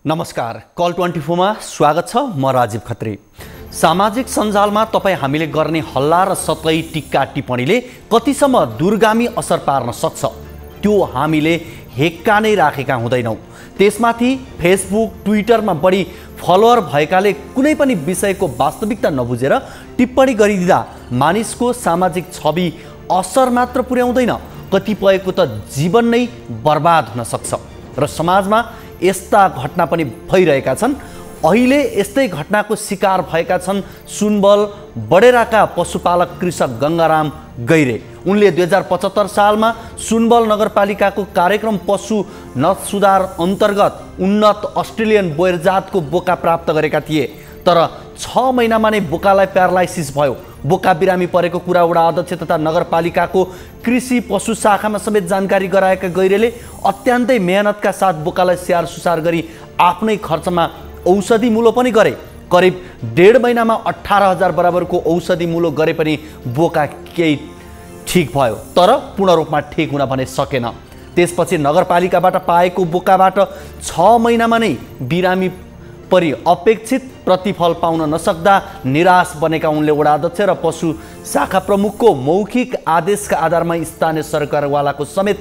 नमस्कार, कल 24 मा स्वागत छ। म राजीव खत्री। सामाजिक सञ्जालमा तपाईँ हामीले गर्ने हल्ला र सतै टिक्का टिप्पणीले कतिसम्म दूरगामी असर पार्न सक्छ त्यो हामीले हेक्का नै राखेका हुँदैनौँ। त्यसमाथि फेसबुक ट्विटरमा बढी फलोअर भएकाले कुनै पनि विषयको वास्तविकता नबुझेर टिप्पणी गरिदिँदा मानिसको सामाजिक छवि असर मात्र पुर्याउँदैन, कतिपयको त जीवन नै बर्बाद हुन सक्छ र समाजमा यस्ता घटना पनि भइरहेका छन्। अहिले यस्तै घटनाको शिकार भएका छन् सुनवल बडेराका पशुपालक कृषक गङ्गाराम गैरे। उनले 2075 सालमा सुनवल नगरपालिकाको कार्यक्रम पशु नस्ल सुधार अन्तर्गत उन्नत अस्ट्रेलियन बोयर जातको बोका प्राप्त गरेका थिए, तर 6 महिनामा नै बोकालाई प्यारालाइसिस भयो। बोका बिरामी परेको कुरा वडा अध्यक्ष तथा नगरपालिकाको कृषि पशु शाखामा समेत जानकारी गराएका गैरेले अत्यन्तै मेहनतका साथ बोकालाई स्याहार सुसार गरी आफ्नै खर्चमा औषधि मूल्य पनि गरे। करिब 1.5 महिनामा 18,000 बराबरको औषधि मूल्य गरे पनि बोका केही ठिक भयो, तर पूर्ण रूपमा ठिक हुन भने सकेन। त्यसपछि नगरपालिकाबाट पाएको बोकाबाट 6 महिनामा नै बिरामी परि अपेक्षित प्रतिफल पाउन नसक्दा निराश बनेका उनले वडा अध्यक्ष र पशु शाखा प्रमुखको मौखिक आदेशका आधारमा स्थानीय सरकारवालाको समेत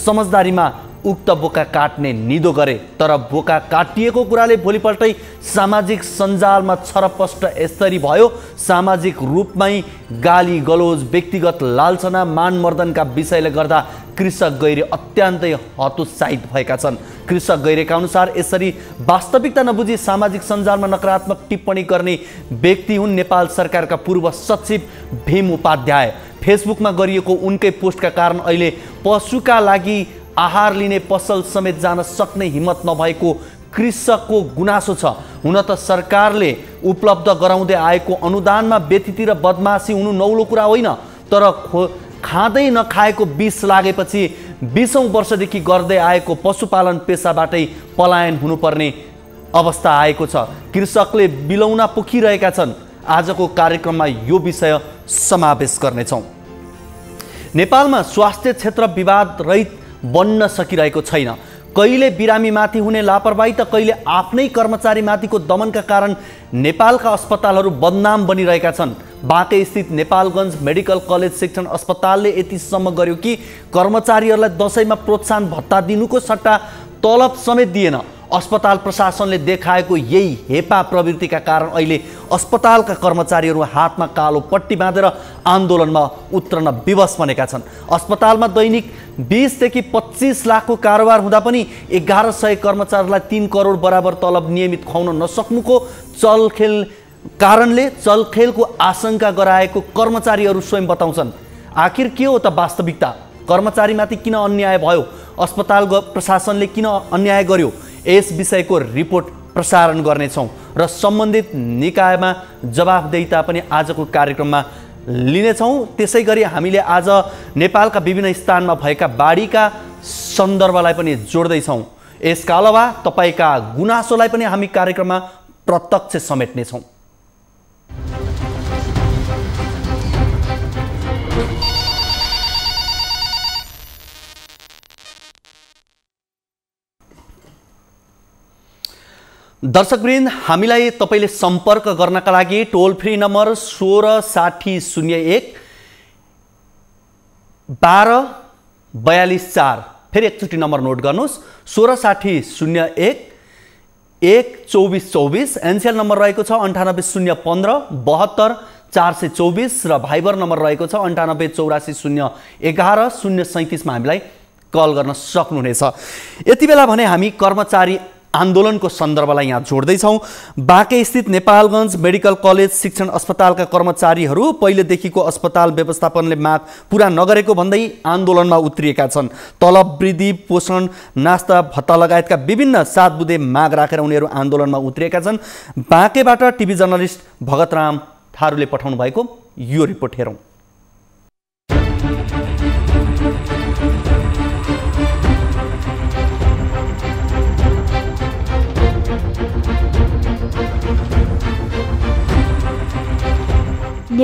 समझदारीमा उक्त बोका काट्ने निदो गरे। तर बोका काटिएको कुराले भोलिपल्टै सामाजिक सञ्जालमा छरपष्ट यसरी भयो। सामाजिक रूपमै गाली गलोज, व्यक्तिगत लालचना, मानमर्दनका विषयले गर्दा कृषक गैरे अत्यन्तै हतोत्साहित भएका छन्। कृषक गैरेका अनुसार यसरी वास्तविकता नबुझी सामाजिक सञ्जालमा नकारात्मक टिप्पणी गर्ने व्यक्ति हुन् नेपाल सरकारका पूर्व सचिव भीम उपाध्याय। फेसबुकमा गरिएको उनकै पोस्टका कारण अहिले पशुका लागि आहार लिने पसल समेत जान सक्ने हिम्मत नभएको कृषकको गुनासो छ। हुन त सरकारले उपलब्ध गराउँदै आएको अनुदानमा व्यतिथि र बदमासी हुनु नौलो कुरा होइन, तर खाँदै नखाएको विष लागेपछि 20औं वर्षदेखि गर्दै आएको पशुपालन पेसाबाटै पलायन हुनुपर्ने अवस्था आएको छ। कृषकले बिलौना पोखिरहेका छन्। आजको कार्यक्रममा यो विषय समावेश गर्नेछौँ। नेपालमा स्वास्थ्य क्षेत्र विवाद रहित बन्न सकिरहेको छैन। कहिले बिरामीमाथि हुने लापरवाही त कहिले आफ्नै कर्मचारीमाथिको दमनका कारण नेपालका अस्पतालहरू बदनाम बनिरहेका छन्। बाँके स्थित नेपालगञ्ज मेडिकल कलेज शिक्षण अस्पतालले यतिसम्म गर्यो कि कर्मचारीहरूलाई दशैंमा प्रोत्साहन भत्ता दिनुको सट्टा तलब समेत दिएन। अस्पताल प्रशासनले देखाएको यही हेपा प्रवृत्तिका कारण अहिले अस्पतालका कर्मचारीहरू हातमा कालो पट्टी बाँधेर आन्दोलनमा उत्रन विवश बनेका छन्। अस्पतालमा दैनिक 20 देखि 25 लाखको कारोबार हुँदा पनि 1100 कर्मचारीलाई 3 करोड बराबर तलब नियमित खुवाउन नसक्नुको चलखेलको आशंका गराएको कर्मचारीहरू स्वयं बताउँछन्। आखिर के हो त वास्तविकता? कर्मचारीमाथि किन अन्याय भयो? अस्पताल प्रशासनले किन अन्याय गर्यो? यस विषयको रिपोर्ट प्रसारण गर्नेछौँ र सम्बन्धित निकायमा जवाफदेहिता पनि आजको कार्यक्रममा लिनेछौँ। त्यसै गरी हामीले आज नेपालका विभिन्न स्थानमा भएका बाढीका सन्दर्भलाई पनि जोड्दैछौँ। यसका अलावा तपाईँका गुनासोलाई पनि हामी कार्यक्रममा प्रत्यक्ष समेट्नेछौँ। दर्शकवृन्द, हामीलाई तपाईले सम्पर्क गर्नका लागि टोल फ्री नम्बर 16 60 01 12 42 4, फेरि एकचोटि नम्बर नोट गर्नुहोस्, 16 60 01 1 24 24। एनसीएल नम्बर रहेको छ 98 015 72 424 र भाइबर नम्बर रहेको छ 98 84 011 037 मा हामीलाई कल गर्न सक्नुहुनेछ। यति बेला भने हामी कर्मचारी आन्दोलनको सन्दर्भलाई यहाँ जोड्दैछौँ। बाँके स्थित नेपालगञ्ज मेडिकल कलेज शिक्षण अस्पतालका कर्मचारीहरू पहिलेदेखिको अस्पताल व्यवस्थापनले माग पुरा नगरेको भन्दै आन्दोलनमा उत्रिएका छन्। तलब वृद्धि, पोषण, नास्ता भत्ता लगायतका विभिन्न सात बुँदे माग राखेर उनीहरू आन्दोलनमा उत्रिएका छन्। बाँकेबाट टिभी जर्नलिस्ट भगतराम थारूले पठाउनु भएको यो रिपोर्ट हेरौँ।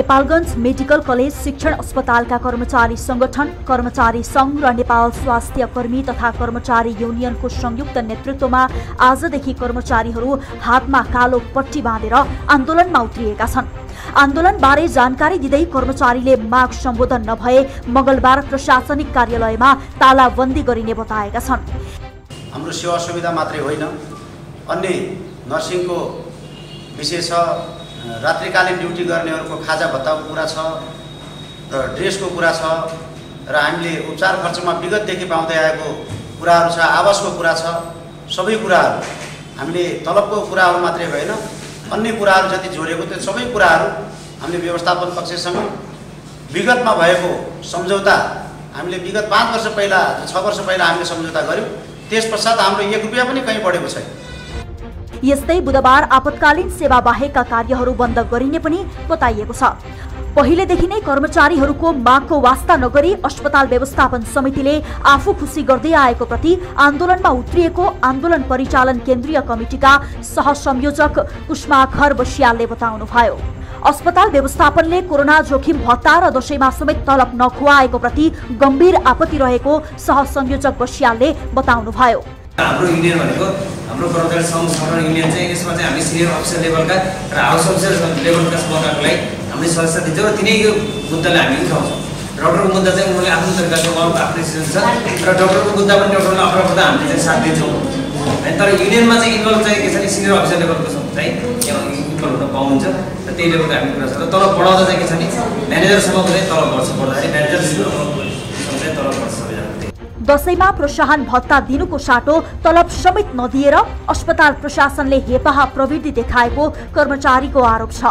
नेपालगञ्ज मेडिकल कलेज शिक्षण अस्पतालका कर्मचारी संगठन, कर्मचारी संघ र नेपाल स्वास्थ्य कर्मी तथा कर्मचारी युनियनको संयुक्त नेतृत्वमा आजदेखि कर्मचारीहरू हातमा कालो पट्टी बाँधेर आन्दोलनमा उत्रिएका छन्। आन्दोलनबारे जानकारी दिँदै कर्मचारीले माग सम्बोधन नभए मंगलबार प्रशासनिक कार्यालयमा तालाबन्दी गरिने बताएका छन्। हाम्रो सेवा सुविधा मात्रै होइन, अन्य नर्सिङको विषय छ, रात्रिकालीन ड्युटी गर्नेहरूको खाजा भत्ताको कुरा छ र ड्रेसको कुरा छ र हामीले उपचार खर्चमा विगतदेखि पाउँदै आएको कुराहरू छ, आवासको कुरा छ। सबै कुराहरू हामीले तलबको कुराहरू मात्रै भएन, अन्य कुराहरू जति जोडेको त्यो सबै कुराहरू हामीले व्यवस्थापन पक्षसँग विगतमा भएको सम्झौता हामीले विगत 5 वर्ष पहिला 6 वर्ष पहिला हामीले सम्झौता गर्यौँ। त्यसपश्चात हाम्रो 1 रुपैयाँ पनि कहीँ बढेको छैन। यस्तै बुधबार आपतकालीन सेवा बाहेकका कार्यहरू बन्द गरिने पनि बताइएको छ। पहिलेदेखि नै कर्मचारीहरूको मागको वास्ता नगरी अस्पताल व्यवस्थापन समितिले आफू खुसी गर्दै आएको प्रति आन्दोलनमा उत्रिएको आन्दोलन परिचालन केन्द्रीय कमिटिका सहसंयोजक कुष्माखर बस्यालले बताउनुभयो। अस्पताल व्यवस्थापनले कोरोना जोखिम भत्ता र दशैंमा समेत तलब नखुवाएको प्रति गम्भीर आपत्ति रहेको सहसंयोजक बस्यालले बताउनुभयो। हाम्रो युनियन भनेको हाम्रो कर्मचारी संघ संगठन युनियन चाहिँ यसमा चाहिँ हामी सिनियर अफिसर लेभलका र हाउस अफिसर लेभलका समूहका लागि हामीले सदस्य दिन्छौँ र तिनै यो मुद्दालाई हामी उठाउँछौँ। डाक्टरको मुद्दा चाहिँ उनीहरूले आफ्नो तरिकाले उहाँको आफ्नो डिसिजन छ र डाक्टरको मुद्दा पनि डाक्टरले अप्ठ्यारो पर्दा हामीले चाहिँ साथ दिन्छौँ। तर युनियनमा चाहिँ इन्भल्भ चाहिँ के छ भने सिनियर अफिसर लेभलको चाहिँ इन्भल्भ हुन पाउनुहुन्छ र त्यही लेभलको हामी कुरा छ। र तलब बढाउँदा चाहिँ के छ भने म्यानेजरसम्मको चाहिँ तलब बढ्छ, बढ्दाखेरि म्यानेजरसम्म चाहिँ तलब बढ्छ। दशैंमा प्रोत्साहन भत्ता दिनुको साटो तलब समेत नदिएर अस्पताल प्रशासनले हेपाहा प्रवृत्ति देखाएको कर्मचारीको आरोप छ।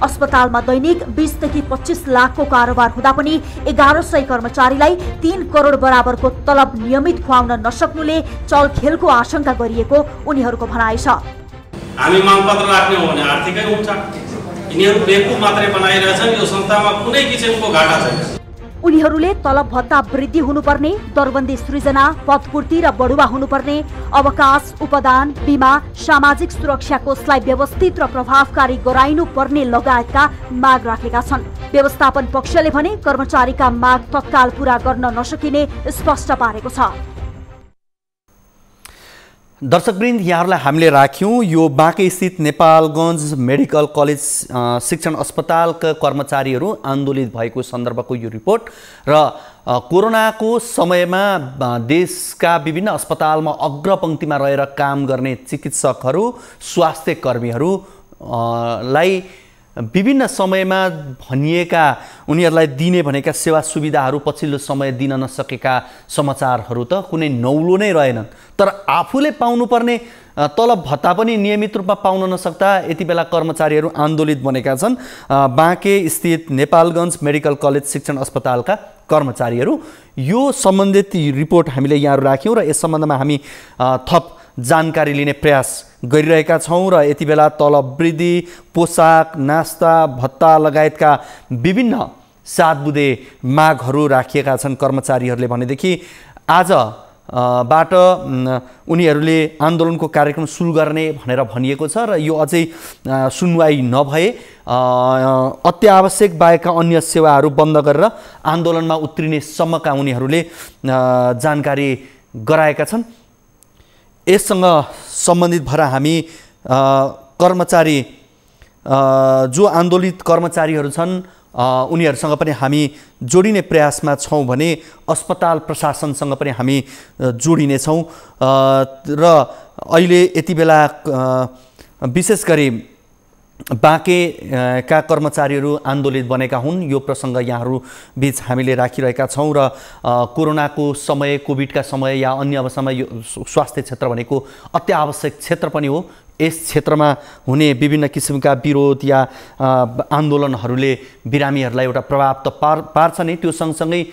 अस्पतालमा दैनिक 20 देखि 25 लाखको कारोबार हुँदा पनि 1100 कर्मचारीलाई 3 करोड बराबरको तलब नियमित खुवाउन नसक्नुले चलखेलको आशंका गरिएको उनीहरूको भनाइ छ। हामी मागपत्र राख्ने हो भने आर्थिकै हुन्छ, यिनीहरू बेवकुफ मात्रै बनाइरहेछन्। यो संस्थामा कुनै किसिमको घाटा छैन। उनीहरूले तलब भत्ता वृद्धि हुनुपर्ने, दरबन्दी सृजना, पदपूर्ति र बढुवा हुनुपर्ने, अवकाश, उपदान, बीमा, सामाजिक सुरक्षा कोषलाई व्यवस्थित र प्रभावकारी गराइनु पर्ने लगायतका माग राखेका छन्। व्यवस्थापन पक्षले भने कर्मचारीका माग तत्काल पूरा गर्न नसकिने स्पष्ट पारेको छ। दर्शकवृन्द, यहाँहरूलाई हामीले राख्यौँ यो बाँके स्थित नेपालगञ्ज मेडिकल कलेज शिक्षण अस्पतालका कर्मचारीहरू आन्दोलित भएको सन्दर्भको यो रिपोर्ट र कोरोनाको समयमा देशका विभिन्न अस्पतालमा अग्रपङ्क्तिमा रहेर काम गर्ने चिकित्सकहरू, स्वास्थ्य कर्मीहरूलाई विभिन्न समयमा भनिएका उनीहरूलाई दिने भनेका सेवा सुविधाहरू पछिल्लो समय दिन नसकेका समाचारहरू त कुनै नौलो नै रहेनन्। तर आफूले पाउनुपर्ने तलब भत्ता पनि नियमित रूपमा पाउन नसक्दा यति बेला कर्मचारीहरू आन्दोलित बनेका छन्। बाँके स्थित नेपालगञ्ज मेडिकल कलेज शिक्षण अस्पतालका कर्मचारीहरू, यो सम्बन्धित रिपोर्ट हामीले यहाँ राख्यौँ र यस सम्बन्धमा हामी थप जानकारी लिने प्रयास गरिरहेका छौँ र यति बेला तलब वृद्धि, पोसाक, नास्ता, भत्ता लगायतका विभिन्न सातबुँदे मागहरू राखिएका छन् कर्मचारीहरूले भनेदेखि आजबाट उनीहरूले आन्दोलनको कार्यक्रम सुरु गर्ने भनेर भनिएको छ र यो अझै सुनवाई नभए अत्यावश्यक बाहेकका अन्य सेवाहरू बन्द गरेर आन्दोलनमा उत्रिने सम्मका उनीहरूले जानकारी गराएका छन्। यससँग सम्बन्धित भएर हामी कर्मचारी जो आन्दोलित कर्मचारीहरू छन् उनीहरूसँग पनि हामी जोडिने प्रयासमा छौँ भने अस्पताल प्रशासनसँग पनि हामी जोडिनेछौँ र अहिले यति बेला विशेष गरी बाँकेका कर्मचारीहरू आन्दोलित बनेका हुन्। यो प्रसङ्ग यहाँहरू बीच हामीले राखिरहेका छौँ र कोरोनाको समय, कोभिडका समय या अन्य अवस्थामा यो स्वास्थ्य क्षेत्र भनेको अत्यावश्यक क्षेत्र पनि हो। यस क्षेत्रमा हुने विभिन्न किसिमका विरोध या आन्दोलनहरूले बिरामीहरूलाई एउटा प्रभाव त पार्छ नै, त्यो सँगसँगै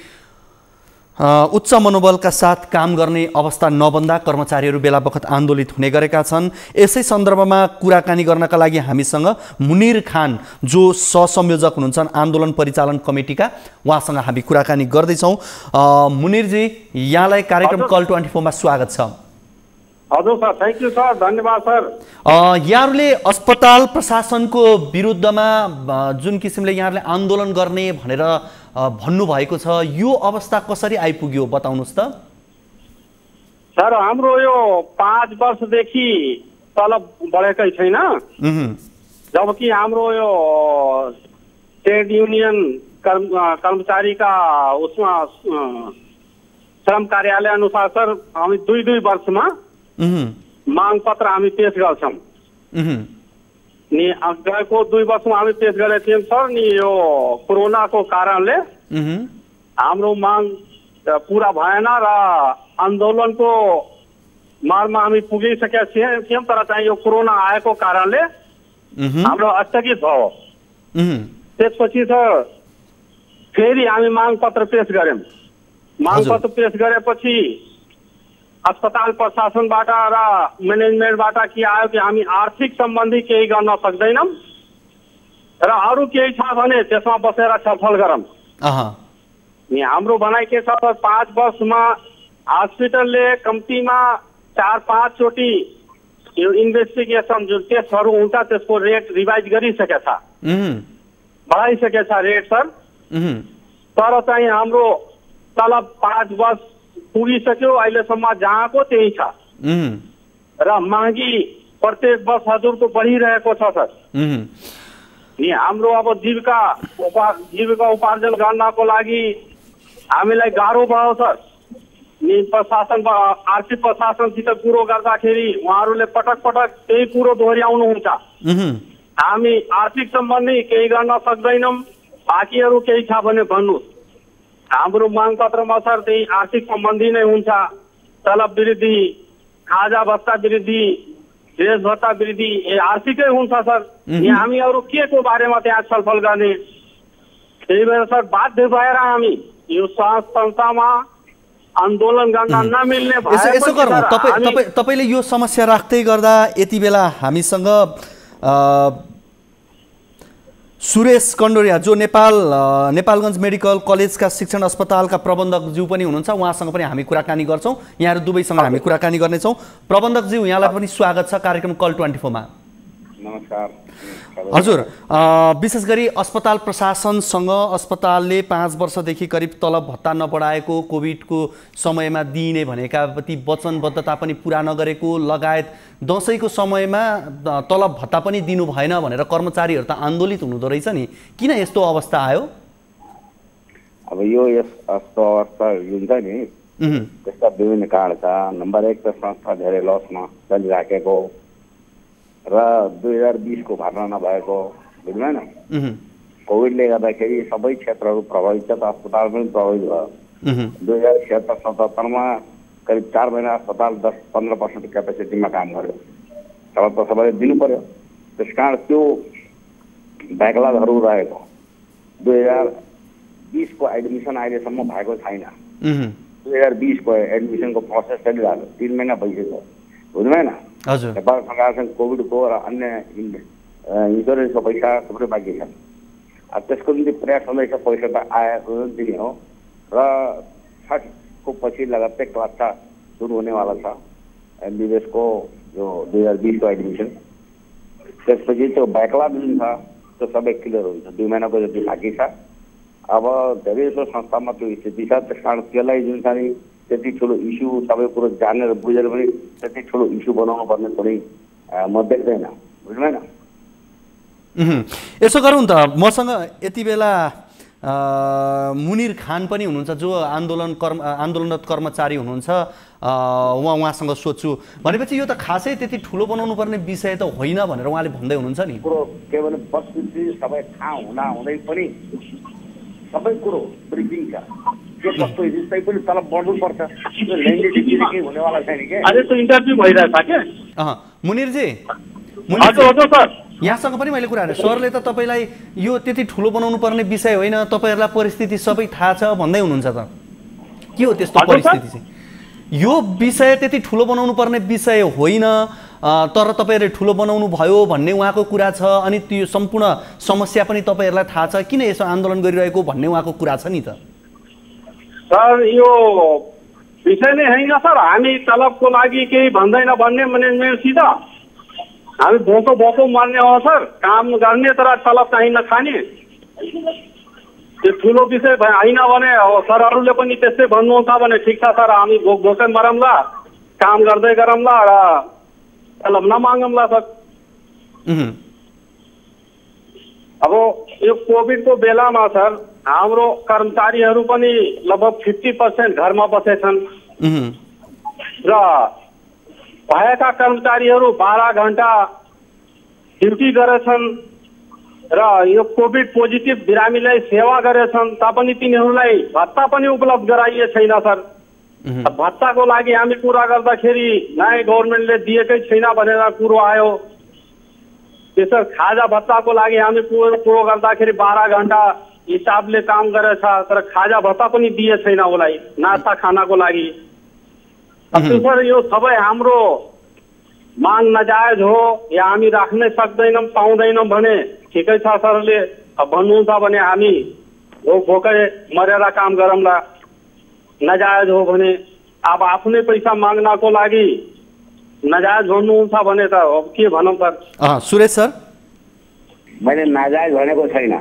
उच्च मनोबलका साथ काम गर्ने अवस्था नबन्दा कर्मचारीहरू बेला बखत आन्दोलित हुने गरेका छन्। यसै सन्दर्भमा कुराकानी गर्नका लागि हामीसँग मुनिर खान जो सहसंयोजक हुनुहुन्छ आन्दोलन परिचालन कमिटीका, उहाँसँग हामी कुराकानी गर्दैछौँ। मुनिरजी, यहाँलाई कार्यक्रम कल 24 मा स्वागत छ। हजुर सर, थ्याङ्क यू सर, धन्यवाद सर। यहाँहरूले अस्पताल प्रशासनको विरुद्धमा जुन किसिमले यहाँहरूले आन्दोलन गर्ने भनेर भन्नुभएको छ, यो अवस्था कसरी आइपुग्यो बताउनुहोस् त। सर, हाम्रो यो 5 वर्षदेखि तलब बढेकै छैन, जबकि हाम्रो यो ट्रेड युनियन कर्मचारी का उसमा श्रम कार्यालय अनुसार सर हामी 2 वर्षमा माग पत्र हामी पेश गर्छौं। नि गएको 2 वर्षमा हामी पेश गरेका थियौं सर। नि यो कोरोनाको कारणले हाम्रो माग पूरा भएन र आन्दोलनको मारमा हामी पुगिसकेका थियौं, तर चाहिँ यो कोरोना आएको कारणले हाम्रो स्थगित भयो। त्यसपछि सर फेरि हामी माग पत्र पेश गर्यौं। माग पत्र पेश गरेपछि अस्पताल प्रशासनबाट र म्यानेजमेन्टबाट के आयो कि हामी आर्थिक सम्बन्धी केही गर्न सक्दैनौं र अरू केही छ भने त्यसमा बसेर छलफल गरौँ। नि हाम्रो भनाइ के छ, 5 वर्षमा हस्पिटलले कम्तीमा 4-5 चोटि यो इन्भेस्टिगेसन जुन टेस्टहरू हुन्छ त्यसको रेट रिभाइज गरिसकेको छ, बढाइसकेको छ रेट सर। तर चाहिँ हाम्रो तलब 5 वर्ष पुगिसक्यो, अहिलेसम्म जहाँको त्यही छ र महँगी प्रत्येक वर्ष हजुरको बढिरहेको छ सर। नि हाम्रो अब जीविका उपार्जन गर्नको लागि हामीलाई गाह्रो भयो सर। नि प्रशासन आर्थिक प्रशासनसित कुरो गर्दाखेरि उहाँहरूले पटक पटक त्यही कुरो दोहोऱ्याउनुहुन्छ, हामी आर्थिक सम्बन्धी केही गर्न सक्दैनौँ, बाँकीहरू केही छ भने भन्नुहोस्। हाम्रो माग पत्रमा सर त्यही आर्थिक सम्बन्धी नै हुन्छ, तलब वृद्धि, खाजा भत्ता वृद्धि, ड्रेस भत्ता वृद्धि, आर्थिकै हुन्छ सर। हामी अरू के को बारेमा त्यहाँ छलफल गर्ने? त्यही भएर सर बाध्य भएर हामी यो संस्थामा आन्दोलन गर्न नमिल्ने भए। यसो गरौँ, तपाईले यो समस्या राख्दै गर्दा यति बेला हामीसँग सुरेश कण्डोरिया जो नेपालगञ्ज मेडिकल कलेजका शिक्षण अस्पतालका प्रबन्धकज्यू पनि हुनुहुन्छ, उहाँसँग पनि हामी कुराकानी गर्छौँ। यहाँहरू दुवैसँग हामी कुराकानी गर्नेछौँ। प्रबन्धकज्यू, यहाँलाई पनि स्वागत छ कार्यक्रम कल 24 मा। नमस्कार हजुर, विशेष गरी अस्पताल प्रशासनसँग अस्पतालले 5 वर्षदेखि करिब तलब भत्ता नबढाएको, कोभिडको समयमा दिइने भनेका ती वचनबद्धता पनि पुरा नगरेको लगायत दसैँको समयमा तलब भत्ता पनि दिनु भएन भनेर कर्मचारीहरू त आन्दोलित हुनुहुँदो रहेछ नि, किन यस्तो अवस्था आयो? अब यो यस्तो अवस्था हुन्छ नि, त्यसका विभिन्न कारण छ। नम्बर 1 त संस्था धेरै लसमा चलिराखेको र 2020 को भर्ना नभएको, बुझ्नु भएन? कोभिडले गर्दाखेरि सबै क्षेत्रहरू प्रभावित छ, अस्पताल पनि प्रभावित भयो। 2076-77 मा करिब 4 महिना अस्पताल 10-15% क्यापेसिटीमा काम गर्यो। तब त सबैले दिनु पर्यो, त्यसकारण त्यो ब्याकलगहरू रहेको। 2020 को एडमिसन अहिलेसम्म भएको छैन। 2020 को एडमिसनको प्रोसेस चलिरहेको 3 महिना भइसक्यो, बुझ्नु भएन? नेपाल सरकारसँग कोभिडको र अन्य इन्सुरेन्सको पैसा थुप्रै बाँकी छ। त्यसको निम्ति प्रयास हुँदैछ, पैसा त आएको दिने हो र 60 को पछि लगातार कक्षा सुरु हुनेवाला छ एमबीबीएस को जो 2020 को एडमिसन। त्यसपछि त्यो ब्याकलग जुन छ त्यो सबै क्लियर हुन्छ, 2 महिनाको जति बाँकी छ। अब धेरै जस्तो संस्थामा त्यो स्थिति छ, त्यस कारण त्यसलाई जुन छ नि त्यति ठुलो इस्यु सबै कुरो जानेर बुझेर पनि त्यति ठुलो इस्यु बनाउनु पर्ने कुनै म देख्दैन, बुझ्नु भएन? यसो गरौँ त, मसँग यति बेला मुनिर खान पनि हुनुहुन्छ जो आन्दोलनरत कर्मचारी हुनुहुन्छ, उहाँसँग सोध्छु। भनेपछि यो त खासै त्यति ठुलो बनाउनु पर्ने विषय त होइन भनेर उहाँले भन्दै हुनुहुन्छ नि। कुरो के भने वस्तुस्थिति सबै थाहा हुँदै पनि सबै कुरो ब्रिफिङ छ, के कस्तो हिस्सै पनि तलब बढ्नुपर्छ, त्यो ल्याङ्ग्वेज केही हुनेवाला छैन के। अहिले त इन्टरभ्यू भइरहेछ के? मुनिरजी, यहाँसँग पनि मैले कुरा गरेँ, सरले त तपाईँलाई यो त्यति ठुलो बनाउनु पर्ने विषय होइन, तपाईँहरूलाई परिस्थिति सबै थाहा छ भन्दै हुनुहुन्छ त, के हो त्यस्तो परिस्थिति चाहिँ? यो विषय त्यति ठुलो बनाउनु पर्ने विषय होइन, तर तपाईँहरूले ठुलो बनाउनु भयो भन्ने उहाँको कुरा छ, अनि त्यो सम्पूर्ण समस्या पनि तपाईँहरूलाई थाहा छ, किन यसो आन्दोलन गरिरहेको भन्ने उहाँको कुरा छ नि त। सर यो विषय नै होइन सर। हामी तलबको लागि केही भन्दैन भन्ने म्यानेजमेन्टसित हामी भोको मर्ने हो सर। काम गर्ने तर तलब चाहिँ नखाने, त्यो ठुलो विषय होइन भने सरहरूले पनि त्यस्तै भन्नुहुन्छ भने ठिक छ सर, हामी भोकै मरौँला, काम गर्दै गरौँला र तलब नमागौँला सर। अब यो कोभिडको बेलामा सर हाम्रो कर्मचारीहरू पनि लगभग 50% घरमा बसेछन् र भएका कर्मचारीहरू 12 घण्टा ड्युटी गरेछन् र यो कोभिड पोजिटिभ बिरामीलाई सेवा गरेछन्, तापनि तिनीहरूलाई भत्ता पनि उपलब्ध गराइए छैन सर। भत्ताको लागि हामी कुरा गर्दाखेरि नयाँ गभर्मेन्टले दिएकै छैन भनेर कुरो आयो। त्यसो खाजा भत्ताको लागि हामी कुरो गर्दाखेरि 12 घण्टा हिसाबले काम गरेछ तर खाजा भत्ता पनि दिए छैन उसलाई नास्ता खानाको लागि। सर यो सबै हाम्रो माग नजायज हो या हामी राख्नै सक्दैनौँ पाउँदैनौँ भने ठिकै छ सरले भन्नुहुन्छ भने हामी भोकै मरेर काम गरौँला, नजायज हो भने अब आफ्नै पैसा माग्नको लागि नजायज भन्नुहुन्छ भने त अब के भनौँ सर। सुरेश सर, मैले नाजायज भनेको छैन,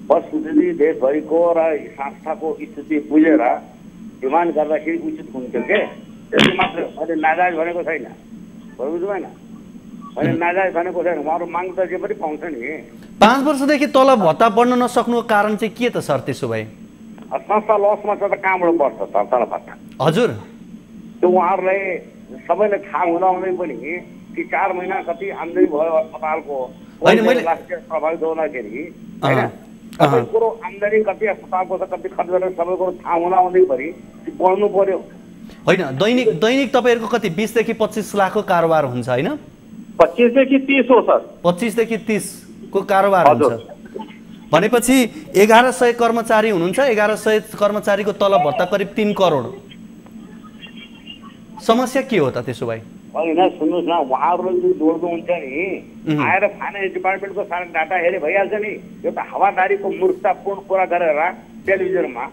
बस स्थिति देशभरिको र संस्थाको स्थिति बुझेर डिमान्ड गर्दाखेरि उचित हुन्थ्यो के, त्यति मात्र। मैले नाजायज भनेको छैन, बुझ्नु भएन, मैले नाजायज भनेको छैन। उहाँहरू माग त जे पनि पाउँछ नि। 5 वर्षदेखि तलब भत्ता बढ्न नसक्नुको कारण चाहिँ के त सर? त्यसो भए संस्था लसमा छ त कहाँबाट बढ्छ तलब भत्ता? हजुर, त्यो उहाँहरूलाई सबैलाई थाहा हुँदाहुँदै पनि कि 4 महिना कति आम्दानी भयो अस्पतालको प्रभावित हुँदाखेरि होइन, सबै कुरो आम्दानी कति अस्पतालको छ कति खर्च गरेर सबै कुरो थाहा हुँदाहुँदै पनि बढ्नु पर्यो होइन। दैनिक तपाईँहरूको कति 20 देखि 25 लाखको कारोबार हुन्छ होइन? 25 देखि 30 हो सर। 25 देखि 30 को कारोबार हुन्छ भनेपछि 1100 कर्मचारी हुनुहुन्छ। 1100 कर्मचारीको तलब भत्ता करिब 3 करोड। समस्या के हो त त्यसो भए? होइन सुन्नुहोस् न, उहाँहरूले जो जोड्नुहुन्छ नि आएर फाइनेन्स डिपार्टमेन्टको सारा डाटा हेरे भइहाल्छ नि। यो त हावादारीको मूर्खतापूर्ण कुरा गरेर टेलिभिजनमा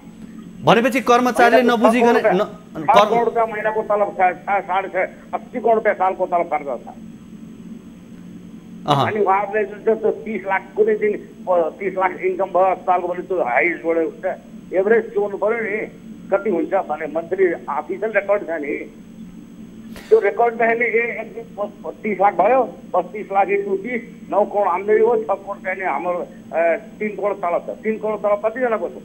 भनेपछि कर्मचारीले नबुझिकन 7 करोड रुपियाँ महिनाको तलब 80 करोड रुपियाँ सालको तलब खर्च छ। अनि उहाँहरूले जुन 30 लाख कुनै दिन 30 लाख इन्कम भयो अस्पतालको भने त्यो हाइस्ट जोडेको हुन्छ, एभरेज जोड्नु पऱ्यो नि कति हुन्छ भने मन्थली अफिसियल रेकर्ड छ नि। त्यो रेकर्डमा हेर्ने 30 लाख भयो, 35 लाख इन्टु 30 9 करोड आम्दानी हो, 6 करोड चाहिने हाम्रो 3 करोड तलब छ। 3 करोड तलब कतिजनाको छ?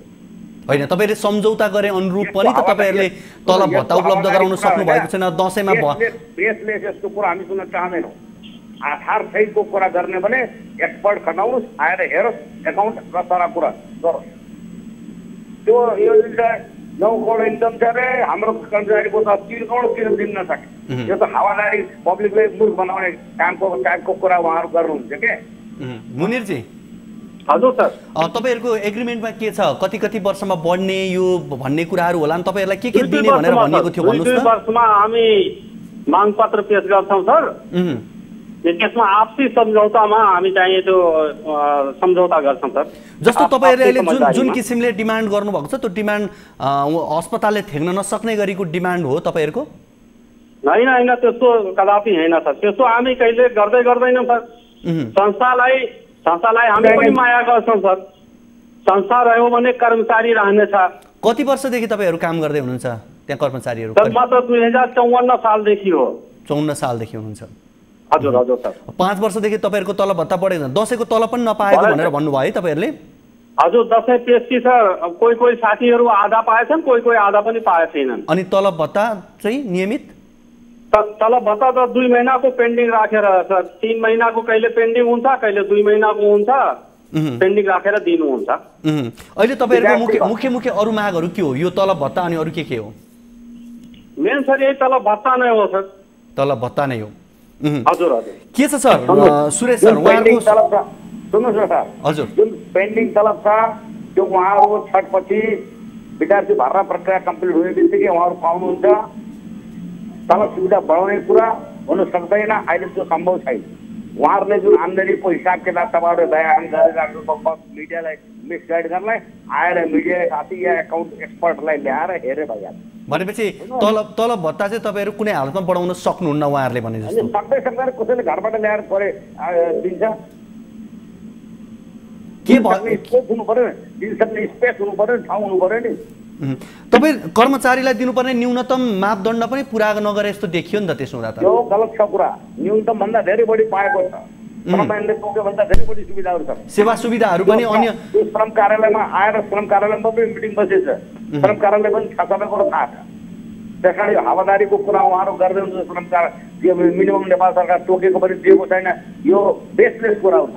होइन, तपाईँले सम्झौता गरे अनुरूप पनि त तपाईँहरूले तलब भत्ता उपलब्ध गराउन सक्नु भएको छैन। दसैँमा बेसलेस यस्तो कुरा हामी सुन्न चाहँदैनौँ। आधार सहितको कुरा गर्ने भने एक्सपर्ट खटाउनुहोस्, आएर हेरोस् एकाउन्ट र सारा कुरा गरोस्। त्यो यो जुन 9 करोड इन्कम छ अरे हाम्रो कर्मचारीको त 3 करोड किन दिन नसके? यो त हावादारी पब्लिकले मूर्ख बनाउने टाइपको कुरा उहाँहरू गर्नुहुन्छ के। मुनिरजी, हजुर सर, तपाईँहरूको एग्रिमेन्टमा के छ? कति वर्षमा बढ्ने यो भन्ने कुराहरू होला नि? तपाईँहरूलाई के दिने भनेर भनिएको थियो भन्नुहोस् न। 2 वर्षमा हामी माग पत्र पेश गर्छौँ सर। त्यसमा आपसी सम्झौतामा हामी चाहिँ त्यो सम्झौता गर्छौँ सर। जस्तो तपाईँहरूले अहिले जुन किसिमले डिमान्ड गर्नुभएको छ त्यो डिमान्ड अस्पतालले ठेक्न नसक्ने गरीको डिमान्ड हो तपाईँहरूको? होइन, त्यस्तो कदापि होइन सर। त्यस्तो हामी कहिले गर्दैनौँ सर। संस्थालाई हामी पनि माया गर्छौँ सर। संस्था रह्यो भने कर्मचारी रहनेछ। कति वर्षदेखि तपाईँहरू काम गर्दै हुनुहुन्छ त्यहाँ कर्मचारीहरू? सर म त 2054 सालदेखि हो। 54 सालदेखि हुनुहुन्छ? हजुर सर। 5 वर्षदेखि तपाईँहरूको तलब भत्ता बढेको, दसैँको तलब पनि नपाएको भनेर भन्नुभयो है तपाईँहरूले? हजुर, दसैँ पेस्की सर कोही साथीहरू आधा पाएछन्, कोही आधा पनि पाए छैनन्। अनि तलब भत्ता चाहिँ नियमित? तलब भत्ता त 2 महिनाको पेन्डिङ राखेर सर, 3 महिनाको कहिले पेन्डिङ हुन्छ, कहिले 2 महिनाको हुन्छ, पेन्डिङ राखेर दिनुहुन्छ। अहिले तपाईँहरूको मुख्य अरू मागहरू के हो? यो तलब भत्ता अनि अरू के हो? मेन सर यही तलब भत्ता नै हो सर। तलब भत्ता नै हो। हजुर। के छ सर सुरेश सर उहाँहरुको तलब छ? सुन्नुहोस् न सर, हजुर, जुन पेन्डिङ तलब छ त्यो उहाँहरुको छटपछि विद्यार्थी भर्ना प्रक्रिया कम्प्लिट हुने बित्तिकै उहाँहरु पाउनुहुन्छ। तलब सुविधा बढाउने कुरा हुन सक्दैन, अहिले त्यो सम्भव छैन। उहाँहरूले जुन आम्दानीको हिसाब किताब तपाईँहरूले बयान गरिराख्नु मिडियालाई मिसगाइड गर्नलाई आएर मिडिया साथी या एकाउन्ट एक्सपर्टलाई ल्याएर हेरे भइहाल्छ। भनेपछि तलब भत्ता चाहिँ तपाईँहरू कुनै हालतमा बढाउन सक्नुहुन्न उहाँहरूले भने जस्तो? सक्दैन, कसैले घरबाट ल्याएर परे दिन्छ के भयो? स्पेस हुनु पर्यो, दिन सक्ने स्पेस हुनु पर्यो, ठाउँ हुनु पर्यो नि। तपाईँ कर्मचारीलाई दिनुपर्ने न्यूनतम मापदण्ड पनि पुरा नगरे जस्तो देखियो नि त। त्यसो हुँदा त यो गलत छ कुरा। न्यूनतम भन्दा धेरै बढी पाएको छ, श्रमले तोक्यो भन्दा धेरै बढी सुविधाहरू छ। सेवा सुविधाहरू पनि अन्य श्रम कार्यालयमा आएर श्रम कार्यालयमा पनि मिटिङ बसेछ, श्रम कार्यालय पनि सबै कुरो थाहा छ। त्यस कारण यो हावादारीको कुरा उहाँहरू गर्दै हुन्छ। श्रम कार्य मिनिमम नेपाल सरकार तोकेको पनि दिएको छैन, यो बेसलेस कुरा हुन्छ।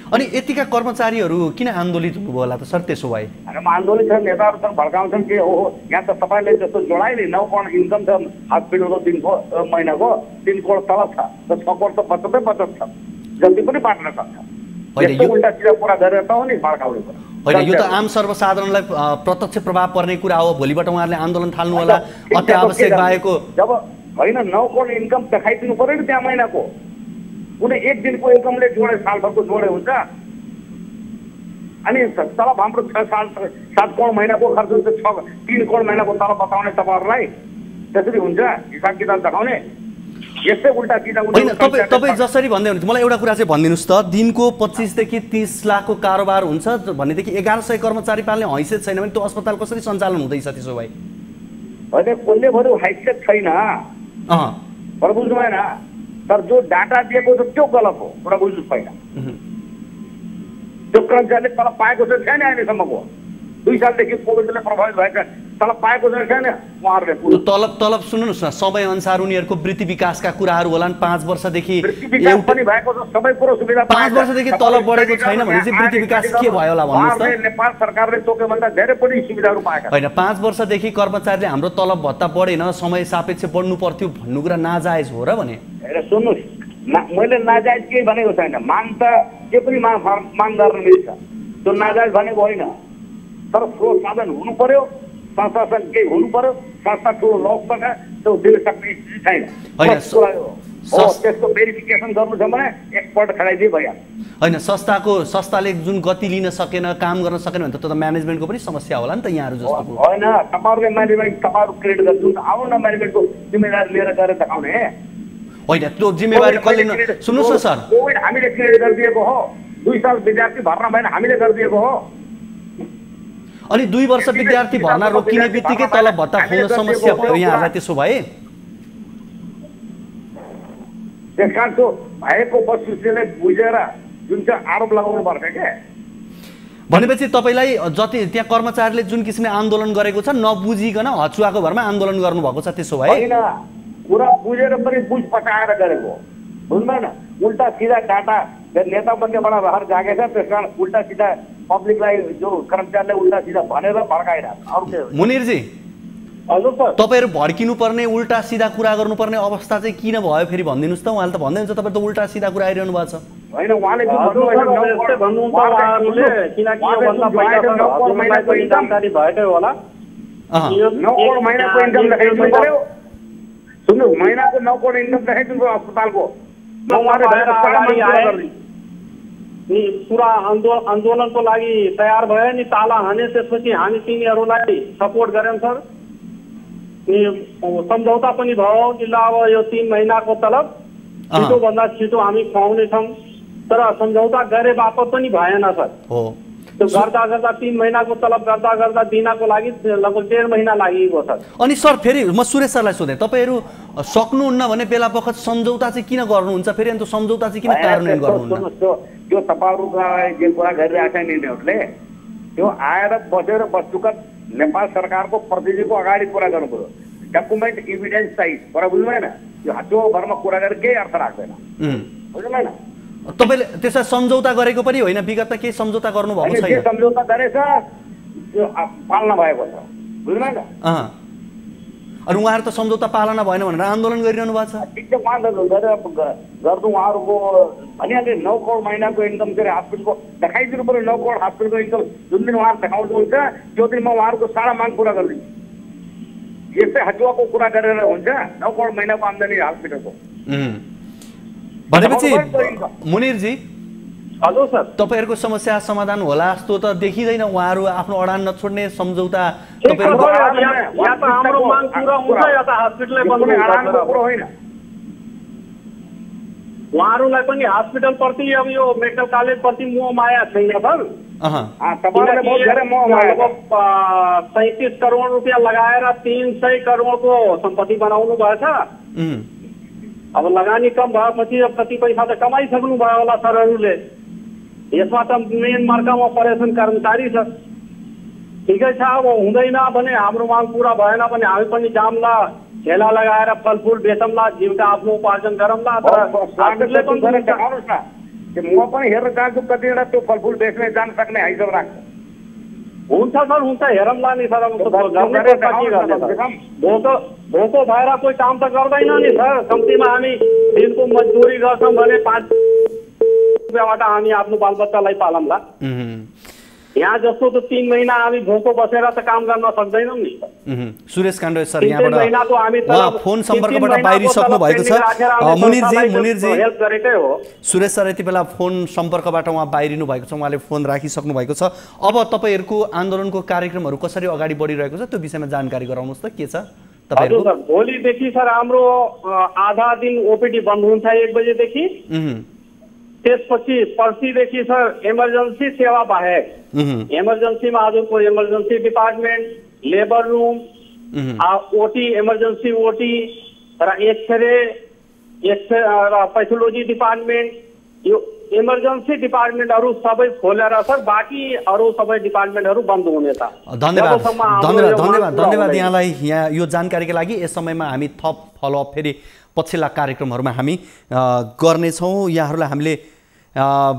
अनि यतिका कर्मचारीहरू किन आन्दोलित हुनुभयो होला त सर? त्यसो भए आन्दोलित छन्, नेताहरूसँग भड्काउँछन् कि हो यहाँ त तपाईँले जस्तो जोडाइ नि 9 करोड इन्कम छ हस्पिटलको 3 महिनाको 3 करोड तलब छ, 6 करोड त बचतै बचत छ, जति पनि बाँड्न सक्छ। उल्टा सिधा कुरा गरेर त हो नि भड्काउने कुरा होइन। यो त आम सर्वसाधारणलाई प्रत्यक्ष प्रभाव पर्ने कुरा हो। भोलिबाट उहाँहरूले आन्दोलन थाल्नु होला अत्यावश्यक भएको। जब होइन 9 करोड इन्कम देखाइदिनु पर्यो नि त्यहाँ महिनाको, कुनै एक दिनको इन्कमले जोडे सालभरको जोडे हुन्छ। अनि तलब हाम्रो 7 करोड महिनाको खर्च हुन्छ, 3 करोड महिनाको तलब बताउने तपाईँहरूलाई त्यसरी हुन्छ हिसाब किताब देखाउने? यस्तै उल्टा सिधा होइन। तपाईँ जसरी भन्दै हुनुहुन्छ मलाई एउटा कुरा चाहिँ भनिदिनुहोस् त, दिनको 25 देखि 30 लाखको कारोबार हुन्छ भनेदेखि 1100 कर्मचारी पाल्ने हैसियत छैन भने त्यो अस्पताल कसरी सञ्चालन हुँदैछ त्यसो भए? होइन, कसले भन्यो हैसियत छैन, बुझ्नु भएन। तर जो डाटा दिएको छ त्यो गलत हो, कुरा बुझ्नुहोस् पहिला। त्यो कर्मचारीले तलब पाएको छ छैन अहिलेसम्मको? 2 सालदेखि कोभिडले प्रभावित भएका तलब पाएको छ छैन उहाँहरूले? तलब सुन्नुहोस् न, समय अनुसार उनीहरूको वृत्ति विकासका कुराहरू होलान्। 5 वर्षदेखि पनि भएको छ, सबै कुरो सुविधा। 5 वर्षदेखि तलब बढेको छैन भने चाहिँ वृत्ति विकास के भयो होला भन्नुहोस् त? नेपाल सरकारले तोक्यो भन्दा धेरै पनि सुविधाहरू पाएका होइन। 5 वर्षदेखि कर्मचारीले हाम्रो तलब भत्ता बढेन, समय सापेक्ष बढ्नु पर्थ्यो भन्नु कुरा नाजायज हो र भने? सुन्नुहोस्, मैले नाजायज केही भनेको छैन। माग त के पनि माग गर्न मिल्छ, त्यो नाजायज भनेको होइन। तर स्रोत साधन हुनु पर्यो, संस्थासँग केही हुनु पर्यो, संस्था ठुलो लक्ष्य छ, त्यो दिन सक्ने स्थिति छैन। त्यसको भेरिफिकेसन गर्नु छ भने एकपल्ट खडाइदिए भइहाल्छ। होइन, संस्थाले जुन गति लिन सकेन, काम गर्न सकेन भने त त्यो त म्यानेजमेन्टको पनि समस्या होला नि त यहाँहरू जस्तो। होइन, तपाईँहरूले म्यानेजमेन्ट तपाईँहरू क्रिएट गर्नु आउनु न, म्यानेजमेन्टको जिम्मेदारी लिएर गएर देखाउने होइन। त्यो जिम्मेवारी कसले? सुन्नुहोस् न सर, कोभिड हामीले क्रिएट गरिदिएको हो, 2 साल विद्यार्थी भर्ना भएन हामीले गरिदिएको हो। अनि 2 वर्ष विद्यार्थी भर्ना रोकिने बित्तिकै तलब भत्ता खुल्न समस्या भयो यहाँहरूलाई त्यसो भए? त्यस कारण त्यो भएको वस्तुस्थितिलाई बुझेर जुन चाहिँ आरोप लगाउनु पर्छ क्या। भनेपछि तपाईँलाई जति त्यहाँ कर्मचारीले जुन किसिमले आन्दोलन गरेको छ नबुझिकन हचुवाको भरमा आन्दोलन गर्नुभएको छ त्यसो भए? होइन, कुरा बुझेर पनि बुझ पटाएर गरेको बुझ्दैन। उल्टा सिधा डाटा नेता बन्नेबाट रहर जागेको छ, त्यस कारण उल्टा सिधा पब्लिकलाई जो कर्मचारीले उल्टा सिधा भनेर भड्काइरहेको। मुनिरजी, हजुर सर, तपाईँहरू भड्किनु पर्ने, उल्टा सिधा कुरा गर्नुपर्ने अवस्था चाहिँ किन भयो फेरि भनिदिनुहोस् त? उहाँले त भन्दै हुन्छ तपाईँ त उल्टा सिधा कुरा आइरहनु भएको छ। होइन, उहाँले सुन्नु, महिनाको 9 करोड इन्कम देखाइदिनु अस्पतालको। पुरा आन्दोलनको लागि तयार भयो नि, ताला हाने। त्यसपछि हामी तिनीहरूलाई सपोर्ट गर्यौँ सर। सम्झौता पनि भयो कि ल अब यो 3 महिनाको तलब छिटोभन्दा छिटो हामी खुवाउनेछौँ, तर सम्झौता गरे बापत पनि भएन सर। त्यो गर्दा गर्दा 3 महिनाको तलब गर्दा गर्दा दिनको लागि लगभग 1.5 महिना लागेको छ। अनि सर फेरि म सुरेश सरलाई सोधेँ, तपाईँहरू सक्नुहुन्न भने बेला बखत सम्झौता चाहिँ किन गर्नुहुन्छ फेरि? अनि त्यो सम्झौता चाहिँ किन कार्यान्वयन गर्नुहुन्न? त्यो तपाईँहरूलाई जे कुरा गरिरहेका छन् यिनीहरूले, त्यो आएर बसेर वस्तुगत नेपाल सरकारको प्रतिनिधिको अगाडि कुरा गर्नु पर्यो। डकुमेन्ट इभिडेन्स चाहियो, कुरा बुझ्नु भएन? यो त्यो भरमा कुरा गरेर केही अर्थ राख्दैन, बुझ्नु भएन? तपाईँले त्यसमा सम्झौता गरेको पनि होइन, विगतमा केही सम्झौता गर्नुभएको छैन? सम्झौता गरेछ, त्यो पालना भएको छ, बुझ्नु भएन? अनि उहाँहरू त सम्झौता पालना भएन भनेर आन्दोलन गरिरहनु भएको छ। ठिक छ, गर्नु उहाँहरूको भनिहाल्यो 9 करोड महिनाको इन्कम चाहिँ हस्पिटलको देखाइदिनु पर्यो। 9 करोड हस्पिटलको इन्कम जुन दिन उहाँहरू देखाउनुहुन्छ त्यो दिन म उहाँहरूको सारा माग पुरा गरिदिन्छु। यस्तै हचुवाको कुरा गरेर हुन्छ? 9 करोड महिनाको आम्दानी हस्पिटलको। भनेपछि मुनिरजी हजुर सर, तपाईँहरूको समस्या समाधान होला जस्तो त देखिँदैन। उहाँहरू आफ्नो अडान नछोड्ने सम्झौता या त हाम्रो माग पुरा हुन्छ या त हस्पिटलै बन्द हुन्छ। उहाँहरूलाई पनि हस्पिटल प्रति अब यो मेडिकल कलेज प्रति मोह माया छैन सर। 37 करोड रुपियाँ लगाएर 300 करोडको सम्पत्ति बनाउनु भएछ। अब लगानी कम भएपछि अब कति पैसा त कमाइसक्नु भयो होला सरहरूले। यसमा त मेन मार्कामा परेछन् कर्मचारी छ। ठिकै छ, अब हुँदैन भने हाम्रो माग पुरा भएन भने हामी पनि जामला, ठेला लगाएर फलफुल बेचौँला, जीविका आफ्नो उपार्जन गरौँला। म पनि हेर्न चाहन्छु कतिवटा त्यो फलफुल बेच्ने जान सक्ने हैसियत राख्छ। हुन्छ सर, हुन्छ, हेरौँला नि सर। भोको भएर कोही काम त गर्दैन नि सर। कम्तीमा हामी दिनको मजदुरी गर्छौँ भने 5 रुपियाँबाट हामी आफ्नो बालबच्चालाई पालौँला। यहाँ जस्तो त 3 महिना हामी भोको बसेर त काम गर्न सक्दैनौँ नि। सुरेश काण्ड सर यहाँबाट फोन सम्पर्कबाट बाहिरिसक्नु भएको छ। मुनिरजी हेल्प गरेकै हो। सुरेश सर यति बेला फोन सम्पर्कबाट उहाँ बाहिरिनु भएको छ, उहाँले फोन राखिसक्नु भएको छ। अब तपाईँहरूको आन्दोलनको कार्यक्रमहरू कसरी अगाडि बढिरहेको छ त्यो विषयमा जानकारी गराउनुहोस् त। के छ तपाईँहरूको? भोलिदेखि सर हाम्रो आधा दिन ओपिडी बन्द हुन्छ 1 बजेदेखि। त्यसपछि पर्सिदेखि सर इमर्जेन्सी सेवा बाहेक इमर्जेन्सीमा हजुरको emergency department, labour room, OT, emergency OT र एक्सरे र पैथोलोजी डिपार्टमेन्ट, यो इमर्जेन्सी डिपार्टमेन्टहरू सबै खोलेर सर बाँकी अरू सबै डिपार्टमेन्टहरू बन्द हुनेछ। धन्यवाद यहाँलाई यहाँ यो जानकारीका लागि। यस समयमा हामी थप फलोअप फेरि पछिल्ला कार्यक्रमहरूमा हामी गर्नेछौँ। यहाँहरूलाई हामीले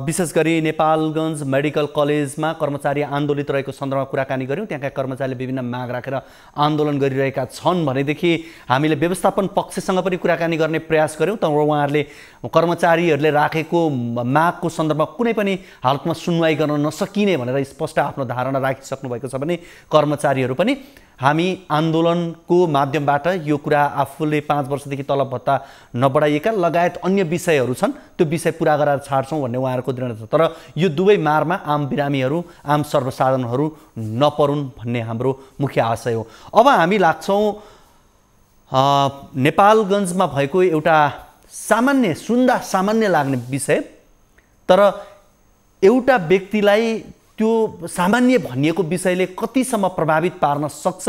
विशेष गरी नेपालगञ्ज मेडिकल कलेजमा कर्मचारी आन्दोलित रहेको सन्दर्भमा कुराकानी गऱ्यौँ। त्यहाँका कर्मचारीले विभिन्न माग राखेर आन्दोलन गरिरहेका छन् भनेदेखि हामीले व्यवस्थापन पक्षसँग पनि कुराकानी गर्ने प्रयास गऱ्यौँ। तर उहाँहरूले कर्मचारीहरूले राखेको मागको सन्दर्भमा कुनै पनि हालतमा सुनवाई गर्न नसकिने भनेर स्पष्ट आफ्नो धारणा राखिसक्नु भएको छ भने कर्मचारीहरू पनि हामी आन्दोलनको माध्यमबाट यो कुरा आफूले 5 वर्षदेखि तलब भत्ता नबढाइएका लगायत अन्य विषयहरू छन् त्यो विषय पुरा गरेर छाड्छौँ भन्ने उहाँहरूको दृढता छ। तर यो दुवै मारमा आम बिरामीहरू, आम सर्वसाधारणहरू नपरुन् भन्ने हाम्रो मुख्य आशय हो। अब हामी लाग्छौँ नेपालगञ्जमा भएको एउटा सुन्दा सामान्य लाग्ने विषय, तर एउटा व्यक्तिलाई त्यो सामान्य भनिएको विषयले कतिसम्म प्रभावित पार्न सक्छ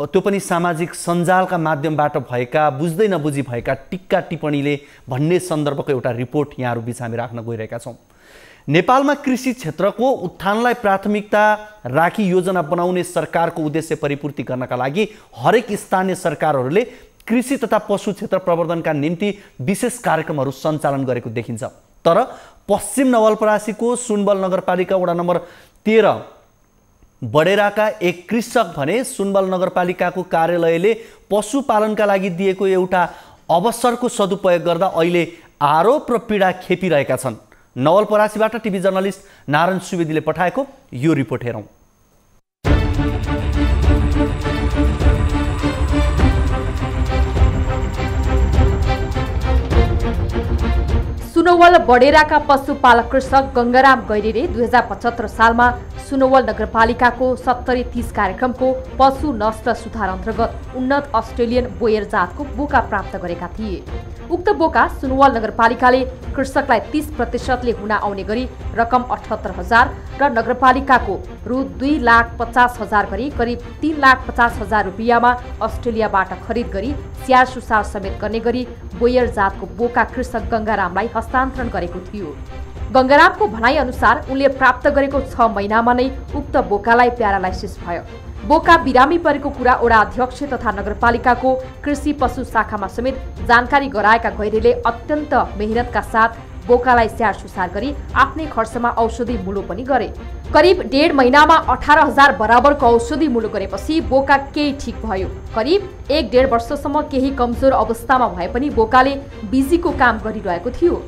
त्यो पनि सामाजिक सञ्जालका माध्यमबाट भएका बुझ्दै नबुझी भएका टिक्का टिप्पणीले भन्ने सन्दर्भको एउटा रिपोर्ट यहाँहरू बीच हामी राख्न गइरहेका छौँ। नेपालमा कृषि क्षेत्रको उत्थानलाई प्राथमिकता राखी योजना बनाउने सरकारको उद्देश्य परिपूर्ति गर्नका लागि हरेक स्थानीय सरकारहरूले कृषि तथा पशु क्षेत्र प्रवर्धनका निम्ति विशेष कार्यक्रमहरू सञ्चालन गरेको देखिन्छ। तर पश्चिम नवलपरासीको सुनवल नगरपालिका वडा नम्बर 13 बडेराका एक कृषक भने सुनवल नगरपालिकाको कार्यालयले पशुपालनका लागि दिएको एउटा अवसरको सदुपयोग गर्दा अहिले आरोप र पीडा खेपिरहेका छन्। नवलपरासीबाट टिभी जर्नलिस्ट नारायण सुवेदीले पठाएको यो रिपोर्ट हेरौँ। सुनवल बडेराका पशुपालक कृषक गंगाराम गैरेले 2075 सालमा सुनवल नगरपालिकाको 70-30 कार्यक्रमको पशु नस्ल सुधार अन्तर्गत उन्नत अस्ट्रेलियन बोयर जातको बोका प्राप्त गरेका थिए। उक्त बोका सुनवल नगरपालिकाले कृषकलाई 30% हुन आउने गरी रकम 78,000 र नगरपालिकाको रु 2,50,000 गरी करिब 3,50,000 रुपियाँमा अस्ट्रेलियाबाट खरिद गरी स्याहार सुसार समेत गर्ने गरी बोयर जातको बोका कृषक गंगारामलाई हस्तान्तरण गरेको थियो। गंगारामको भनाइ अनुसार उनले प्राप्त गरेको 6 महिनामा नै उक्त बोकालाई प्यारालाइसिस भयो। बोका बिरामी परेको कुरा वडा अध्यक्ष तथा नगरपालिकाको कृषि पशु शाखामा समेत जानकारी गराएका गैरेले अत्यन्त मेहनतका साथ बोकालाई स्याहार सुसार गरी आफ्नै खर्चमा औषधि मुलो पनि गरे। करिब 1.5 महिनामा 18,000 बराबरको औषधि मुलो गरेपछि बोका केही ठिक भयो। करिब 1.5 वर्षसम्म केही कमजोर अवस्थामा भए पनि बोकाले बिजीको काम गरिरहेको थियो।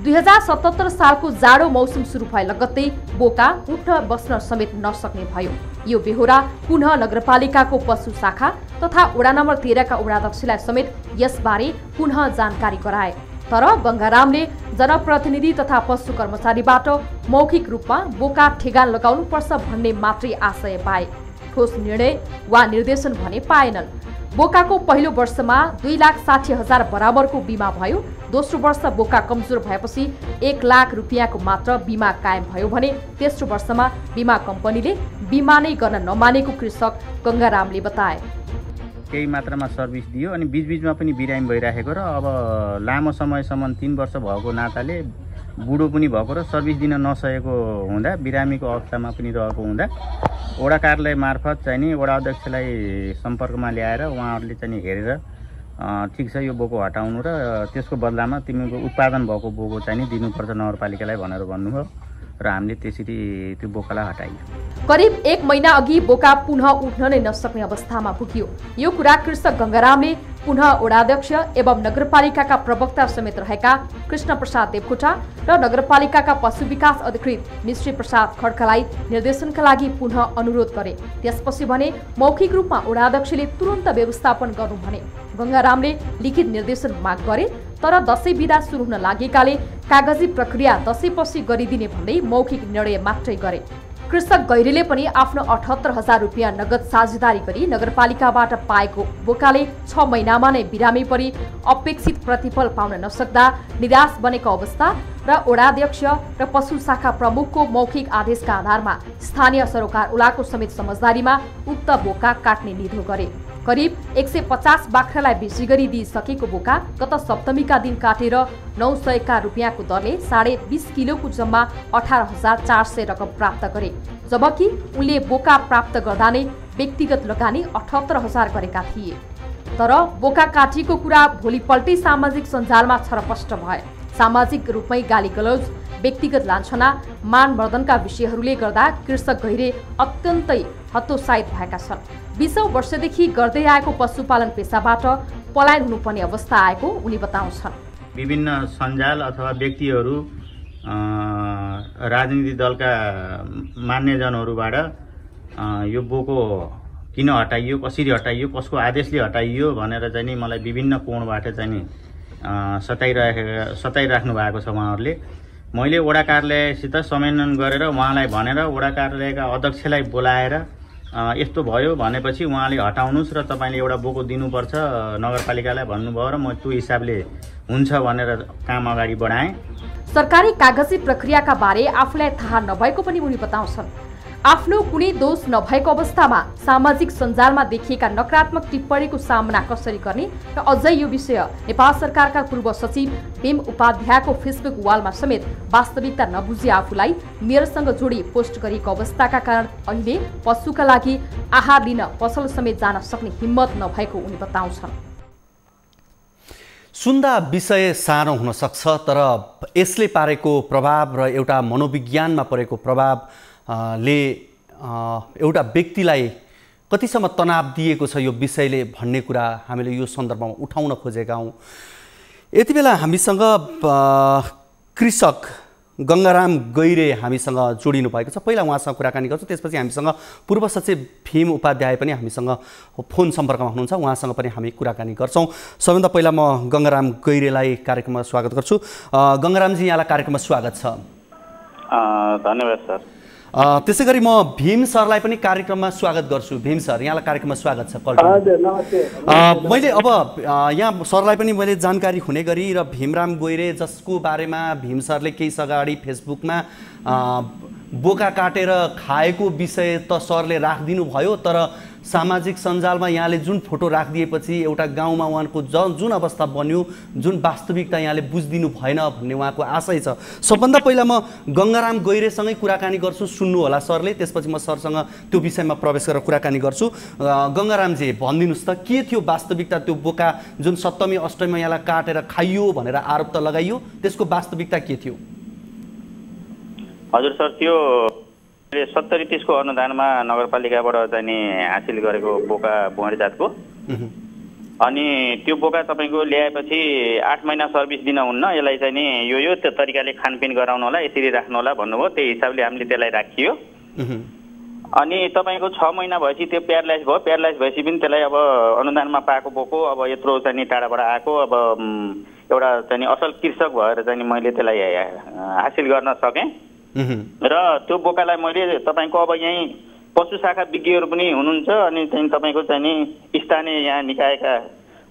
2077 सालको जाडो मौसम सुरु भए लगत्तै बोका उठ्न बस्न समेत नसक्ने भयो। यो बेहोरा पुनः नगरपालिकाको पशु शाखा तथा वडा नम्बर 13 का वडाध्यक्षलाई समेत यसबारे पुनः जानकारी गराए। तर गङ्गारामले जनप्रतिनिधि तथा पशु कर्मचारीबाट मौखिक रूपमा बोका ठेगान लगाउनुपर्छ भन्ने मात्रै आशय पाए। ठोस निर्णय वा निर्देशन भने पाएनन्। बोकाको पहिलो वर्षमा 2,60,000 बराबरको बिमा भयो। दोस्रो वर्ष बोका कमजोर भएपछि 1 लाख रुपियाँको मात्र बिमा कायम भयो भने तेस्रो वर्षमा बिमा कम्पनीले बिमा नै गर्न नमानेको कृषक गङ्गारामले बताए। केही मात्रामा सर्भिस दियो अनि बीचबीचमा पनि बिरामी भइराखेको र अब लामो समयसम्म 3 वर्ष भएको नाताले बुढो पनि भएको र सर्भिस दिन नसकेको हुँदा बिरामीको अवस्थामा पनि रहेको हुँदा वडा कार्यालय मार्फत चाहिँ नि वडा अध्यक्षलाई सम्पर्कमा ल्याएर उहाँहरूले चाहिँ हेरेर ठिक छ यो बोको हटाउनु र त्यसको बदलामा तिमीको उत्पादन भएको बोको चाहिँ नि दिनुपर्छ नगरपालिकालाई भनेर भन्नुभयो र हामीले त्यसरी त्यो बोकालाई हटाइयो। करिब 1 महिना अघि बोका पुनः उठ्न नै नसक्ने अवस्थामा पुग्यो। यो कुरा कृषक गङ्गारामले पुनः वडाध्यक्ष एवं नगरपालिकाका प्रवक्ता समेत रहेका कृष्ण प्रसाद देवकोटा र नगरपालिकाका पशु विकास अधिकृत मिश्री प्रसाद खड्कालाई निर्देशनका लागि पुनः अनुरोध गरे। त्यसपछि भने मौखिक रूपमा वडाध्यक्षले तुरन्त व्यवस्थापन गर्नु भने गङ्गारामले लिखित निर्देशन माग गरे तर दशैं बिदा सुरु हुन लागेकाले कागजी प्रक्रिया दशैंपछि गरिदिने भन्दै मौखिक निर्णय मात्रै गरे। कृषक गैरीले पनि आफ्नो 78,000 रुपियाँ नगद साझेदारी गरी नगरपालिकाबाट पाएको बोकाले 6 महिनामा नै बिरामी परि अपेक्षित प्रतिफल पाउन नसक्दा निराश बनेको अवस्था र वडाध्यक्ष र पशु शाखा प्रमुखको मौखिक आदेशका आधारमा स्थानीय सरोकार उलाको समेत समझदारीमा उक्त बोका काट्ने निधो गरे। करिब 150 बाख्रालाई बेची गरी दिइसकेको बोका गत सप्तमीका दिन काटेर 900 रुपियाँको दरले 20.5 किलोको जम्मा 18,400 रकम प्राप्त गरे। जबकि उनले बोका प्राप्त गर्दा नै व्यक्तिगत लगानी 78,000 गरेका थिए। तर बोका काटिएको कुरा भोलिपल्टै सामाजिक सञ्जालमा छरपष्ट भए। सामाजिक रूपमै गाली गलौज, व्यक्तिगत लान्छना, मानमर्दनका विषयहरूले गर्दा कृषक गैरे अत्यन्तै हतोत्साहित भएका छन्। 20औं वर्षदेखि गर्दै आएको पशुपालन पेसाबाट पलायन हुनुपर्ने अवस्था आएको उनी बताउँछन्। विभिन्न सञ्जाल अथवा व्यक्तिहरू राजनीतिक दलका मान्यजनहरूबाट यो बोको किन हटाइयो, कसरी हटाइयो, कसको आदेशले हटाइयो भनेर चाहिँ नि मलाई विभिन्न कोणबाट चाहिँ नि सताइराख्नु भएको छ उहाँहरूले। मैले वडा कार्यालयसित समन्वय गरेर उहाँलाई भनेर वडा कार्यालयका अध्यक्षलाई बोलाएर यस्तो भयो भनेपछि उहाँले हटाउनुस् र तपाईँले एउटा बोको दिनुपर्छ नगरपालिकालाई भन्नुभयो र म त्यो हिसाबले हुन्छ भनेर काम अगाडि बढाएँ। सरकारी कागजी प्रक्रियाका बारे आफूलाई थाहा नभएको पनि उनी बताउँछन्। आफ्नो कुनै दोष नभएको अवस्थामा सामाजिक सञ्जालमा देखिएका नकारात्मक टिप्पणीको सामना कसरी गर्ने र अझै यो विषय नेपाल सरकारका पूर्व सचिव भीम उपाध्यायको फेसबुक वालमा समेत वास्तविकता नबुझे आफूलाई मेयरसँग जोडी पोस्ट गरिएको अवस्थाका कारण अहिले पशुका लागि आहार लिन पसल समेत जान सक्ने हिम्मत नभएको उनी बताउँछन्। सुन्दा विषय सानो हुन सक्छ तर यसले पारेको प्रभाव र एउटा मनोविज्ञानमा परेको प्रभाव ले एउटा व्यक्तिलाई कतिसम्म तनाव दिएको छ यो विषयले भन्ने कुरा हामीले यो सन्दर्भमा उठाउन खोजेका हौं। यति बेला हामीसँग कृषक गङ्गाराम गैरे हामीसँग जोडिनु भएको छ। पहिला उहाँसँग कुराकानी गर्छु, त्यसपछि हामीसँग पूर्व सचिव भीम उपाध्याय पनि हामीसँग फोन सम्पर्कमा हुनुहुन्छ, उहाँसँग पनि हामी कुराकानी गर्छौं। सबैभन्दा पहिला म गङ्गाराम गैरेलाई कार्यक्रममा स्वागत गर्छु। गङ्गारामजी, यहाँलाई कार्यक्रममा स्वागत छ। धन्यवाद सर। त्यसै गरी म भीम सरलाई पनि कार्यक्रममा स्वागत गर्छु। भीम सर, यहाँलाई कार्यक्रममा स्वागत छ। मैले अब यहाँ सरलाई पनि मैले जानकारी हुने गरी र भीमराम गैरे जसको बारेमा भीम सरले केही अगाडि फेसबुकमा बोका काटेर खाएको विषय त सरले राखिदिनु भयो, तर सामाजिक सञ्जालमा यहाँले जुन फोटो राखिदिएपछि एउटा गाउँमा उहाँको जुन अवस्था बन्यो, जुन वास्तविकता यहाँले बुझिदिनु भएन भन्ने उहाँको आशय छ। सबभन्दा पहिला म गङ्गाराम गैरेसँगै कुराकानी गर्छु, सुन्नु होला सरले, त्यसपछि म सरसँग त्यो विषयमा प्रवेश गरेर कुराकानी गर्छु। गङ्गारामजी, भनिदिनुहोस् त के थियो वास्तविकता? त्यो बोका जुन सप्तमी अष्टमीमा यहाँलाई काटेर खाइयो भनेर आरोप त लगाइयो, त्यसको वास्तविकता के थियो? हजुर सर, त्यो 70-30 को अनुदानमा नगरपालिकाबाट चाहिँ नि हासिल गरेको बोका बुहारी जातको, अनि त्यो बोका तपाईँको ल्याएपछि 8 महिना सर्भिस दिन हुन्न, यसलाई चाहिँ नि यो तरिकाले खानपिन गराउनु होला, यसरी राख्नु होला भन्नुभयो। त्यही हिसाबले हामीले त्यसलाई राखियो। अनि तपाईँको 6 महिना भएपछि त्यो प्यारालाइज भयो। प्यारालाइज भएपछि पनि त्यसलाई अब अनुदानमा पाएको बोको अब यत्रो चाहिँ नि टाढाबाट आएको, अब एउटा चाहिँ असल कृषक भएर चाहिँ मैले त्यसलाई हासिल गर्न सकेँ र त्यो बोकालाई मैले तपाईँको अब यहीँ पशु शाखा विज्ञहरू पनि हुनुहुन्छ अनि चाहिँ तपाईँको चाहिँ नि स्थानीय यहाँ निकायका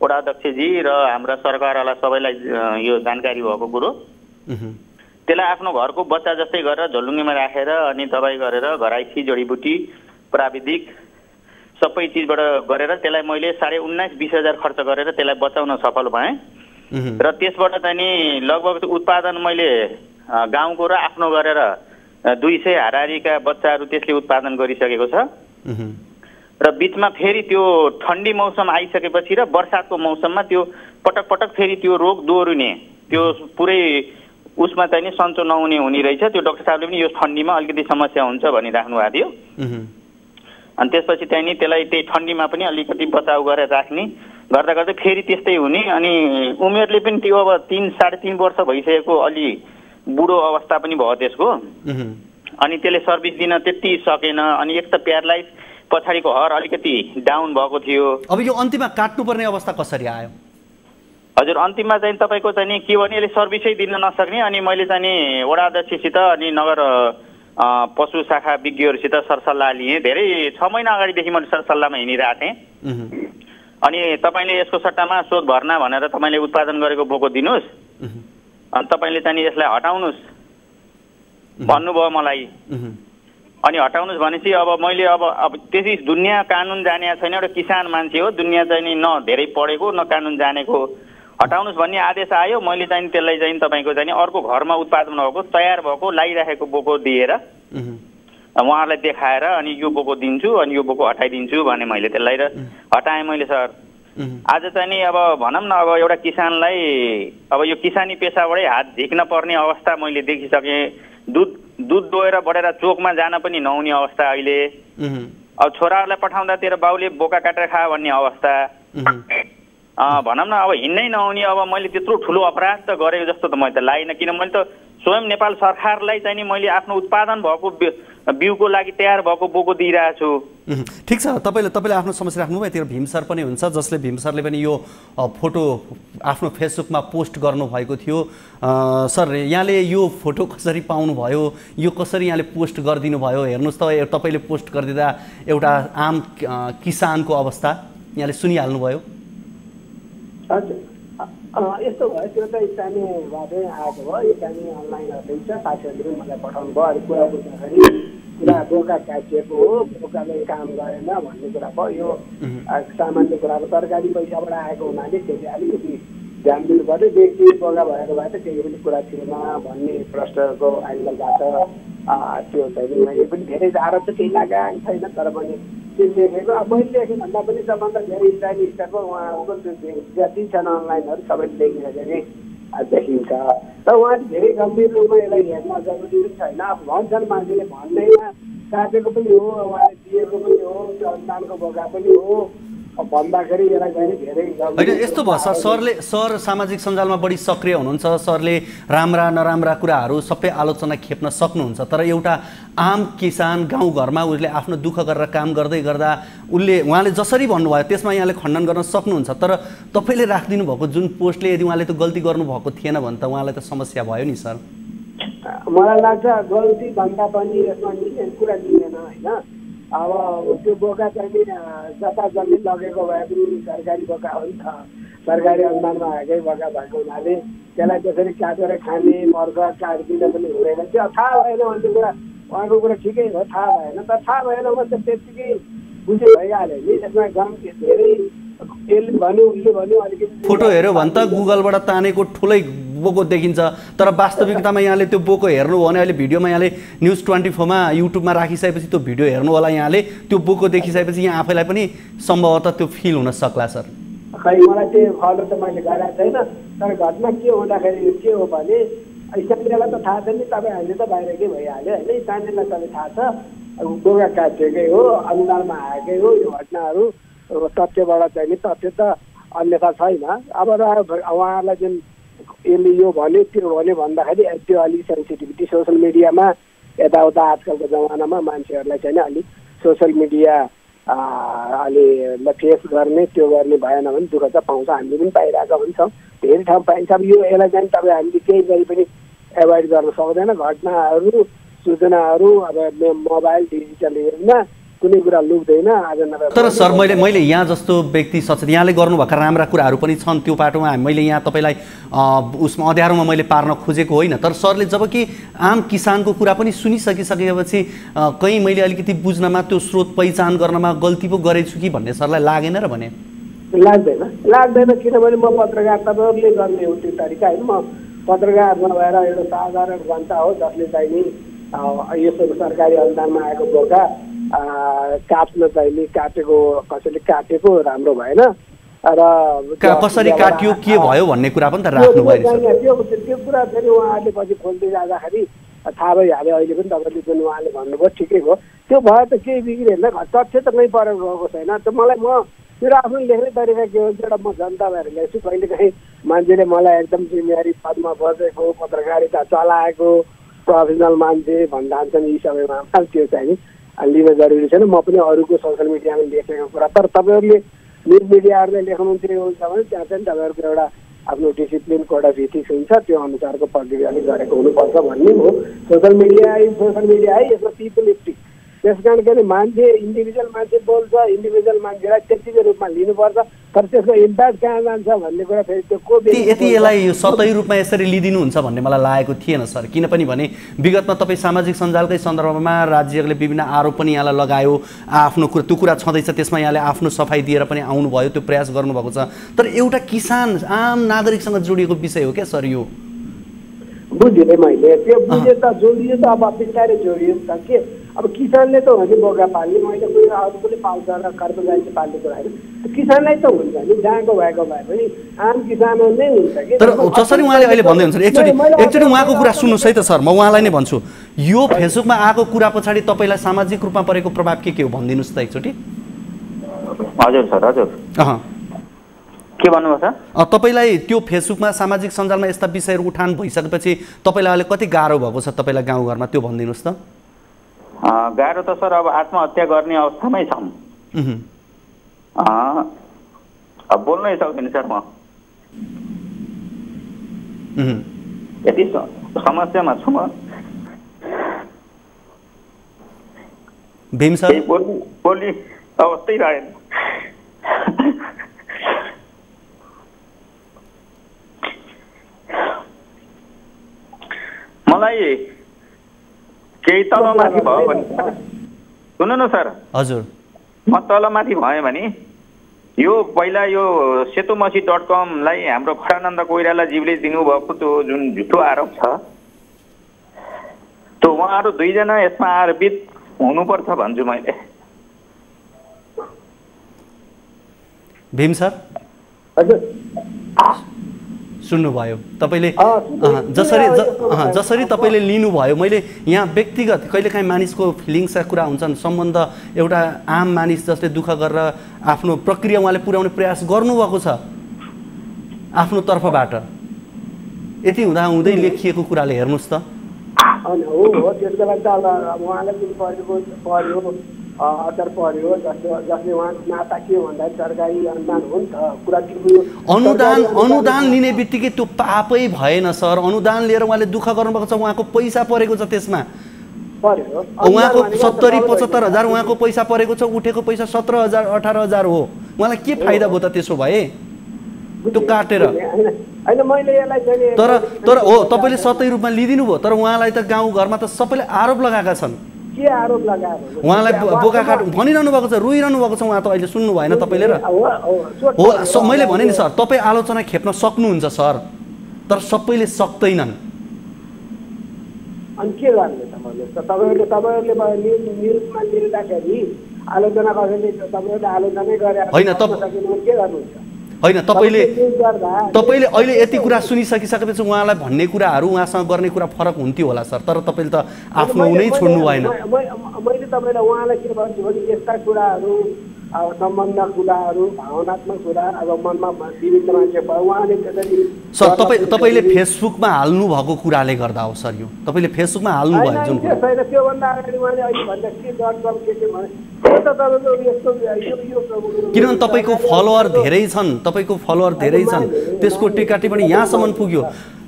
वडा अध्यक्षजी र हाम्रा सरकारवाला सबैलाई यो जानकारी भएको कुरो त्यसलाई आफ्नो घरको बच्चा जस्तै गरेर झोलुङ्गीमा राखेर अनि दबाई गरेर घराइसी जडीबुटी प्राविधिक सबै चिजबाट गरेर त्यसलाई मैले 19.5-20 हजार खर्च गरेर त्यसलाई बचाउन सफल भएँ र त्यसबाट चाहिँ नि लगभग उत्पादन मैले गाउँको र आफ्नो गरेर 200 हाराहारीका बच्चाहरू त्यसले उत्पादन गरिसकेको छ र बिचमा फेरि त्यो ठन्डी मौसम आइसकेपछि र बर्सातको मौसममा त्यो पटक पटक फेरि त्यो रोग दोहोरिने त्यो पुरै उसमा चाहिँ नि सन्चो नहुने हुने रहेछ त्यो डाक्टर साहबले पनि यो ठन्डीमा अलिकति समस्या हुन्छ भनिराख्नु भएको थियो अनि त्यसपछि चाहिँ नि त्यसलाई त्यही ठन्डीमा पनि अलिकति बचाउ गरेर राख्ने गर्दा गर्दै फेरि त्यस्तै हुने अनि उमेरले पनि त्यो अब 3-3.5 वर्ष भइसकेको अलि बुढो अवस्था पनि भयो त्यसको अनि त्यसले सर्भिस दिन त्यति सकेन अनि एक त प्यारालाइज पछाडिको हर अलिकति डाउन भएको थियो अब यो अन्तिममा काट्नुपर्ने अवस्था कसरी आयो हजुर अन्तिममा चाहिँ तपाईँको चाहिँ नि के भने यसले सर्भिसै दिन नसक्ने अनि मैले चाहिँ नि वडा अध्यक्षसित अनि नगर पशु शाखा विज्ञहरूसित सरसल्लाह लिएँ धेरै 6 महिना अगाडिदेखि मैले सरसल्लाहमा हिँडिरहेको थिएँ अनि तपाईँले यसको सट्टामा शोध भर्ना भनेर तपाईँले उत्पादन गरेको बोको दिनुहोस् अनि तपाईँले चाहिँ यसलाई हटाउनुहोस् भन्नुभयो मलाई अनि हटाउनुहोस् भनेपछि अब मैले अब त्यसै दुनियाँ कानुन जाने छैन एउटा किसान मान्छे हो दुनियाँ चाहिँ नि न धेरै पढेको न कानुन जानेको हटाउनुहोस् भन्ने आदेश आयो मैले चाहिँ त्यसलाई चाहिँ तपाईँको चाहिँ अर्को घरमा उत्पादन भएको तयार भएको लागिराखेको बोको दिएर उहाँहरूलाई देखाएर अनि यो बोको दिन्छु अनि यो बोको हटाइदिन्छु भने मैले त्यसलाई र हटाएँ मैले सर आज चाहिँ नि अब भनौँ न अब एउटा किसानलाई अब यो किसानी पेसाबाटै हात झिक्न पर्ने अवस्था मैले देखिसकेँ दुध दोहेर बढेर चोकमा जान पनि नहुने अवस्था अहिले अब छोराहरूलाई पठाउँदा तेरो बाउले बोका काटेर खा भन्ने अवस्था भनौँ न अब हिँड्नै नहुने अब मैले त्यत्रो ठुलो अपराध त गरेको जस्तो त मैले त लागेन किन मैले त स्वयं नेपाल सरकारलाई चाहिँ नि मैले आफ्नो उत्पादन भएको बिउको लागि तयार भएको बोको दिइरहेको छु ठिक छ तपाईँले आफ्नो समस्या राख्नुभयो यतिर भीम सर पनि हुन्छ जसले भीम सरले पनि यो फोटो आफ्नो फेसबुकमा पोस्ट गर्नुभएको थियो सर यहाँले यो फोटो कसरी पाउनुभयो यो कसरी यहाँले पोस्ट गरिदिनु भयो हेर्नुहोस् त तपाईँले पोस्ट गरिदिँदा एउटा आम किसानको अवस्था यहाँले सुनिहाल्नुभयो यस्तो भयो त्यो त स्थानीयबाटै आएको भयो स्थानीय अनलाइन रहेछ साथीहरूले मलाई पठाउनु भयो अरू कुरा बुझ्दाखेरि कुरा बोका काटिएको हो बोकाले काम गरेन भन्ने कुरा भयो यो सामान्य कुरा अब सरकारी पैसाबाट आएको हुनाले त्यसले अलिकति ध्यान दिनु पर्यो व्यक्ति बोका भएको भए त केही पनि कुरा थिएन भन्ने प्रश्नको एङ्गलबाट त्यो चाहिँ मैले पनि धेरै आरोप त केही लगाएको छैन तर पनि त्यो लेखेको अब मैले लेखेँ भन्दा पनि सबभन्दा धेरै स्थानीय स्तरमा उहाँको जति छन् अनलाइनहरू सबैले लेखिसकेको देखिन्छ र उहाँले धेरै गम्भीर रूपमा यसलाई हेर्न जरुरी छैन अब भन्छन् मान्छेले भन्दैमा काटेको पनि हो उहाँले दिएको पनि हो अनुदानको बोका पनि हो भन्दाखेरि यसलाई चाहिँ धेरै होइन यस्तो भयो सर सामाजिक सञ्जालमा बढी सक्रिय हुनुहुन्छ सरले राम्रा नराम्रा कुराहरू सबै आलोचना खेप्न सक्नुहुन्छ तर एउटा आम किसान गाउँघरमा उसले आफ्नो दुःख गरेर काम गर्दै गर्दा उहाँले जसरी भन्नुभयो त्यसमा यहाँले खण्डन गर्न सक्नुहुन्छ तर तपाईँले राखिदिनु भएको जुन पोस्टले यदि उहाँले त गल्ती गर्नुभएको थिएन भने त उहाँलाई त समस्या भयो नि सर मलाई लाग्छ गल्ती भन्दा पनि यसमा कुरा लिँदैन होइन अब त्यो बोका चाहिँ जता जति लगेको भए पनि सरकारी बोका हो नि त सरकारी अनुदानमा आएकै बोका भएको हुनाले त्यसलाई त्यसरी काटेर खाने मर्ग काटिदिन पनि हुँदैन त्यो थाहा भएन भन्ने कुरा उहाँको कुरा ठिकै हो थाहा भएन तर थाहा भएन भने त त्यत्तिकै बुझे भइहाल्यो नि त्यसमा गम धेरै यसले भन्यो उसले भन्यो अलिकति फोटो हेऱ्यो भने त गुगलबाट तानेको ठुलै बोको देखिन्छ तर वास्तविकतामा यहाँले त्यो बोको हेर्नुभयो भने अहिले भिडियोमा यहाँले न्युज 24मा युट्युबमा राखिसकेपछि त्यो भिडियो हेर्नु होला यहाँले त्यो बोको देखिसकेपछि यहाँ आफैलाई पनि सम्भवतः त्यो फिल हुन सक्ला सर खै मलाई त्यो फलो त मैले गरेको छैन तर घटना के हुँदाखेरि के हो भने स्थानीयलाई त थाहा छ नि तपाईँहरूले त बाहिरकै भइहाल्यो होइन स्थानीयलाई सबै थाहा छ बोका काटिएकै हो अनुदानमा आएकै हो यो घटनाहरू तथ्यबाट चाहिँ नि तथ्य त अन्यथा छैन अब उहाँहरूलाई जुन यसले यो भन्यो त्यो भन्यो भन्दाखेरि त्यो अलिक सेन्सिटिभिटी सोसियल मिडियामा यताउता आजकलको जमानामा मान्छेहरूलाई चाहिँ अलिक सोसियल मिडिया अलि फेस गर्ने त्यो गर्ने भएन भने दुःख त पाउँछ, हामीले पनि पाइरहेका हुन्छौँ, धेरै ठाउँ पाइन्छ। अब यो यसलाई चाहिँ तपाईँ हामीले केही गरी पनि एभोइड गर्न सक्दैन। घटनाहरू सूचनाहरू अब मोबाइल डिजिटल युगमा कुनै कुरा लुक्दैन आज नभए। तर सर मैले यहाँ जस्तो व्यक्ति सचेत यहाँले गर्नुभएका राम्रा कुराहरू पनि छन्, त्यो बाटोमा मैले यहाँ तपाईँलाई उसमा अँध्यारोमा मैले पार्न खोजेको होइन। तर सरले जब कि आम किसानको कुरा पनि सुनिसकिसकेपछि कहीँ मैले अलिकति बुझ्नमा त्यो स्रोत पहिचान गर्नमा गल्ती पो गरेछु कि भन्ने सरलाई लागेन र भने? लाग्दैन किनभने म पत्रकार तपाईँहरूले गर्ने हो त्यो तरिका होइन। म पत्रकार नभएर एउटा साधारण जनता हो जसले चाहिँ नि यस्तो सरकारी अनुदानमा आएको बोका काट्न चाहिँ नि काटेको कसैले काटेको राम्रो भएन र कसरी काट्यो के भयो भन्ने कुरा पनि त राख्नु भयो। त्यो कुरा फेरि उहाँहरूले पछि खोल्दै जाँदाखेरि थाहा भइहाल्यो। अहिले पनि तपाईँले जुन उहाँले भन्नुभयो ठिकै हो, त्यो भयो त केही बिग्रेन, तथ्य त कहीँ परेर गएको छैन। त्यो मलाई म मेरो आफ्नो लेख्ने तरिका के हुन्छ एउटा म जनता भएर लेख्छु। कहिलेकाहीँ मान्छेले मलाई एकदम जिम्मेवारी पदमा बसेको पत्रकारिता चलाएको प्रोफेसनल मान्छे भन्दान्छन्, यी सबैमा त्यो चाहिँ लिन जरुरी छैन। म पनि अरूको सोसियल मिडियामा लेखेको कुरा, तर तपाईँहरूले न्युज मिडियाहरूले लेख्नुहुन्छ हुन्छ भने त्यहाँ चाहिँ तपाईँहरूको एउटा आफ्नो डिसिप्लिन कोड अफ इथिक्स हुन्छ, त्यो अनुसारको प्रक्रियाले गरेको हुनुपर्छ भन्ने हो। सोसियल मिडिया है यसमा पिपलिस्टिक, त्यस कारण के मान्छे इन्डिभिजुअल मान्छे बोल्छ, इन्डिभिजुअल मान्छेलाई त्यतिकै रूपमा लिनुपर्छ, तर त्यसको इम्प्याक्ट कहाँ जान्छ भन्ने कुरा फेरि त्यो को यति यसलाई सतही रूपमा यसरी लिदिनुहुन्छ भन्ने मलाई लागेको थिएन सर। किनभने भने विगतमा तपाईँ सामाजिक सञ्जालकै सन्दर्भमा राज्यहरूले विभिन्न आरोप पनि यहाँलाई लगायो, आफ्नो कुरा त्यो कुरा छँदैछ, त्यसमा यहाँले आफ्नो सफाई दिएर पनि आउनुभयो, त्यो प्रयास गर्नुभएको छ। तर एउटा किसान आम नागरिकसँग जोडिएको विषय हो क्या सर यो? बुझेँ मैले, त्यो बुझेँ त जोडियो त अब बिस्तारै जोडियो त के अब किसानले त हो नि बोका पाल्ने, मैले कोही अरू पनि पाल्छ र कर्मचारी पाल्ने कुरा होइन, किसानलाई त हुन्छ नि जहाँको भएको भए पनि आम किसान नै हुन्छ कि। तर जसरी उहाँले अहिले भन्दै हुनुहुन्छ एकचोटि उहाँको कुरा सुन्नुहोस् है त सर, म उहाँलाई नै भन्छु यो फेसबुकमा आएको कुरा पछाडि तपाईँलाई सामाजिक रूपमा परेको प्रभाव के हो भनिदिनुहोस् त एकचोटि। हजुर सर, हजुर के भन्नुभयो सर? तपाईँलाई त्यो फेसबुकमा सामाजिक सञ्जालमा यस्ता विषयहरू उठान भइसकेपछि तपाईँलाई अहिले कति गाह्रो भएको छ तपाईँलाई गाउँघरमा त्यो भनिदिनुहोस् त। गाह्रो त सर अब आत्महत्या गर्ने अवस्थामै छौँ, अब बोल्नै सक्दिनँ सर। म यति समस्यामा छु म। भीम सर बोल्ने अवस्थै रहेन। मलाई केही तलमाथि भयो भने सुन्नु न सर, हजुर म तलमाथि भयो भने यो पहिला यो सेतुमसी.com-लाई हाम्रो खरानन्द कोइरालाज्यूले दिनुभएको त्यो जुन झुटो आरोप छ, त्यो उहाँहरू दुईजना यसमा आरोपित हुनुपर्छ भन्छु मैले। भीम सर हजुर सुन्नुभयो तपाईँले जसरी तपाईँले लिनुभयो, मैले यहाँ व्यक्तिगत कहिलेकाहीँ मानिसको फिलिङ्सका कुरा हुन्छन्, सम्बन्ध एउटा आम मानिस जसले दुःख गरेर आफ्नो प्रक्रिया उहाँले पुर्याउने प्रयास गर्नुभएको छ आफ्नो तर्फबाट, यति हुँदै लेखिएको कुराले हेर्नुहोस् त। हो त्यसको लागि त उहाँलाई पर्यो असर पर्यो, जसले उहाँको नाता के भन्दा सरकारी अनुदान हो नि त कुरा। अनुदान लिने बित्तिकै त्यो पापै भएन सर? अनुदान लिएर उहाँले दुःख गर्नुभएको छ, उहाँको पैसा परेको छ, त्यसमा उहाँको 70-75 हजार उहाँको पैसा परेको छ, उठेको पैसा 17,000 18,000 हो। उहाँलाई के फाइदा भयो त त्यसो भए त्यो काटेर? तर हो तपाईँले सतही रूपमा लिइदिनु भयो, तर उहाँलाई त गाउँघरमा त सबैले आरोप लगाएका छन्। उहाँलाई बोका काट भनिरहनु भएको छ, रोइरहनु भएको छ उहाँ त। अहिले सुन्नु भएन तपाईँले र? हो मैले भने नि सर, तपाईँ आलोचना खेप्न सक्नुहुन्छ सर, तर सबैले सक्दैनन्। अनि के गर्ने त तपाईँहरूले न्युजमा लिँदाखेरि आलोचना कसैले तपाईँहरूले आलोचनै गरे होइन के गर्नुहुन्छ? होइन तपाईँले अहिले यति कुरा सुनिसकिसकेपछि उहाँलाई भन्ने कुराहरू उहाँसँग गर्ने कुरा फरक हुन्थ्यो होला सर, तर तपाईँले त आफ्नो नै छोड्नु भएन। मैले तपाईँलाई उहाँलाई के भन्छु भने यस्ता कुराहरू अब सम्बन्ध कुराहरू भावनात्मक कुरा अब मनमा विभिन्न मान्छे भयो उहाँले त्यसरी सर तपाईँले फेसबुकमा हाल्नु भएको कुराले गर्दा हो सर यो तपाईँले फेसबुकमा हाल्नु भयो जुन छैन त्योभन्दा अगाडि उहाँले अहिले भन्दा के गर्छौँ के भने किनभने तपाईँको फलोअर धेरै छन् त्यसको टिका टिप्पणी यहाँसम्म पुग्यो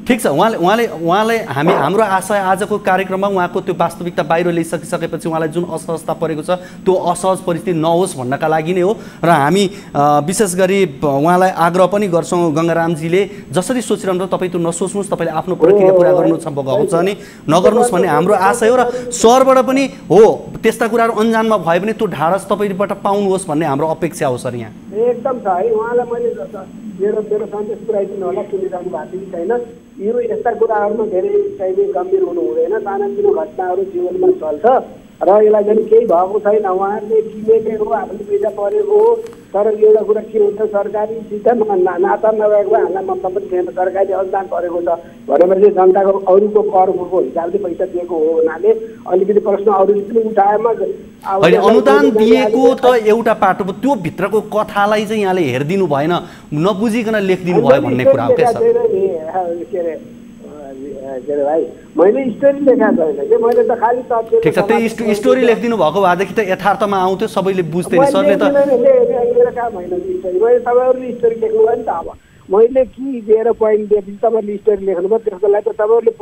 ठिक छ उहाँले हाम्रो आशय आजको कार्यक्रममा उहाँको त्यो वास्तविकता बाहिर ल्याइसकिसकेपछि उहाँलाई जुन असहजता परेको छ त्यो असहज परिस्थिति नहोस् भन्नका लागि नै हो र हामी विशेष गरी उहाँलाई आग्रह पनि गर्छौँ गङ्गारामजीले जसरी सोचिरहनु तपाईँ त्यो नसोच्नुहोस् तपाईँले आफ्नो प्रक्रिया पुरा गर्नु छ भने नगर्नुहोस् भन्ने हाम्रो आशय हो र सरबाट पनि हो त्यस्ता कुराहरू अन्जानमा भयो भने त्यो ढाडस तपाईँबाट पाउनुहोस् भन्ने हाम्रो अपेक्षा हो सर यहाँ एकदम छ है उहाँलाई मैले मेरो सन्देश पुऱ्याइदिनु होला सुनिरहनु भएको कि छैन यो यस्ता कुराहरूमा धेरै चाहिँ गम्भीर हुनु हुँदैन सानातिनो घटनाहरू जीवनमा चल्छ र यसलाई चाहिँ केही भएको छैन उहाँहरूले किनेकै हो आफूले पैसा परेको हो तर एउटा कुरा के हुन्छ सरकारीसित नाता नभएको हामीलाई मतलब पनि थिएन सरकारी अनुदान परेको छ भनेपछि जनताको अरूको करको हिसाबले पैसा दिएको हो हुनाले अलिकति प्रश्न अरूले पनि उठाएमा अनुदान दिएको त एउटा पाटो त्यो भित्रको कथालाई चाहिँ यहाँले हेरिदिनु भएन नबुझिकन लेखिदिनु भयो भन्ने कुरा हो क्या सर भाइ मैले स्टोरी लेखाएको छैन कि मैले त खालि तथ्य ठिक छ त्यो स्टोरी लेखिदिनु भएको भएदेखि त यथार्थमा आउँथ्यो सबैले बुझ्थे नि सरले त मेरो काम होइन स्टोरी मैले तपाईँहरूले स्टोरी लेख्नु भयो नि त अब मैले कि दिएर पोइन्ट दिएपछि तपाईँहरूले स्टोरी लेख्नुभयो त्यसको लागि त तपाईँहरूले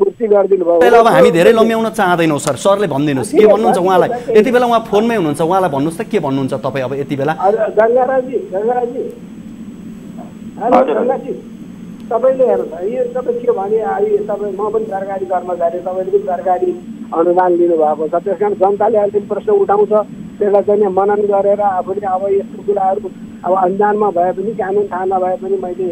पूर्ति गरिदिनु भयो अब हामी धेरै लम्ब्याउन चाहँदैनौँ सर सरले भनिदिनुहोस् के भन्नुहुन्छ उहाँलाई यति बेला उहाँ फोनमै हुनुहुन्छ उहाँलाई भन्नुहोस् त के भन्नुहुन्छ तपाईँ अब यति बेला गङ्गाराजी तपाईँले हेर्नुहोस् यो तपाईँ के भने तपाईँ म पनि सरकारी कर्मचारी तपाईँले पनि सरकारी अनुदान लिनुभएको छ त्यस कारण जनताले अलिकति प्रश्न उठाउँछ त्यसलाई चाहिँ मनन गरेर आफूले अब यस्तो कुराहरू अब अन्जानमा भए पनि कानुन थाहा नभए पनि मैले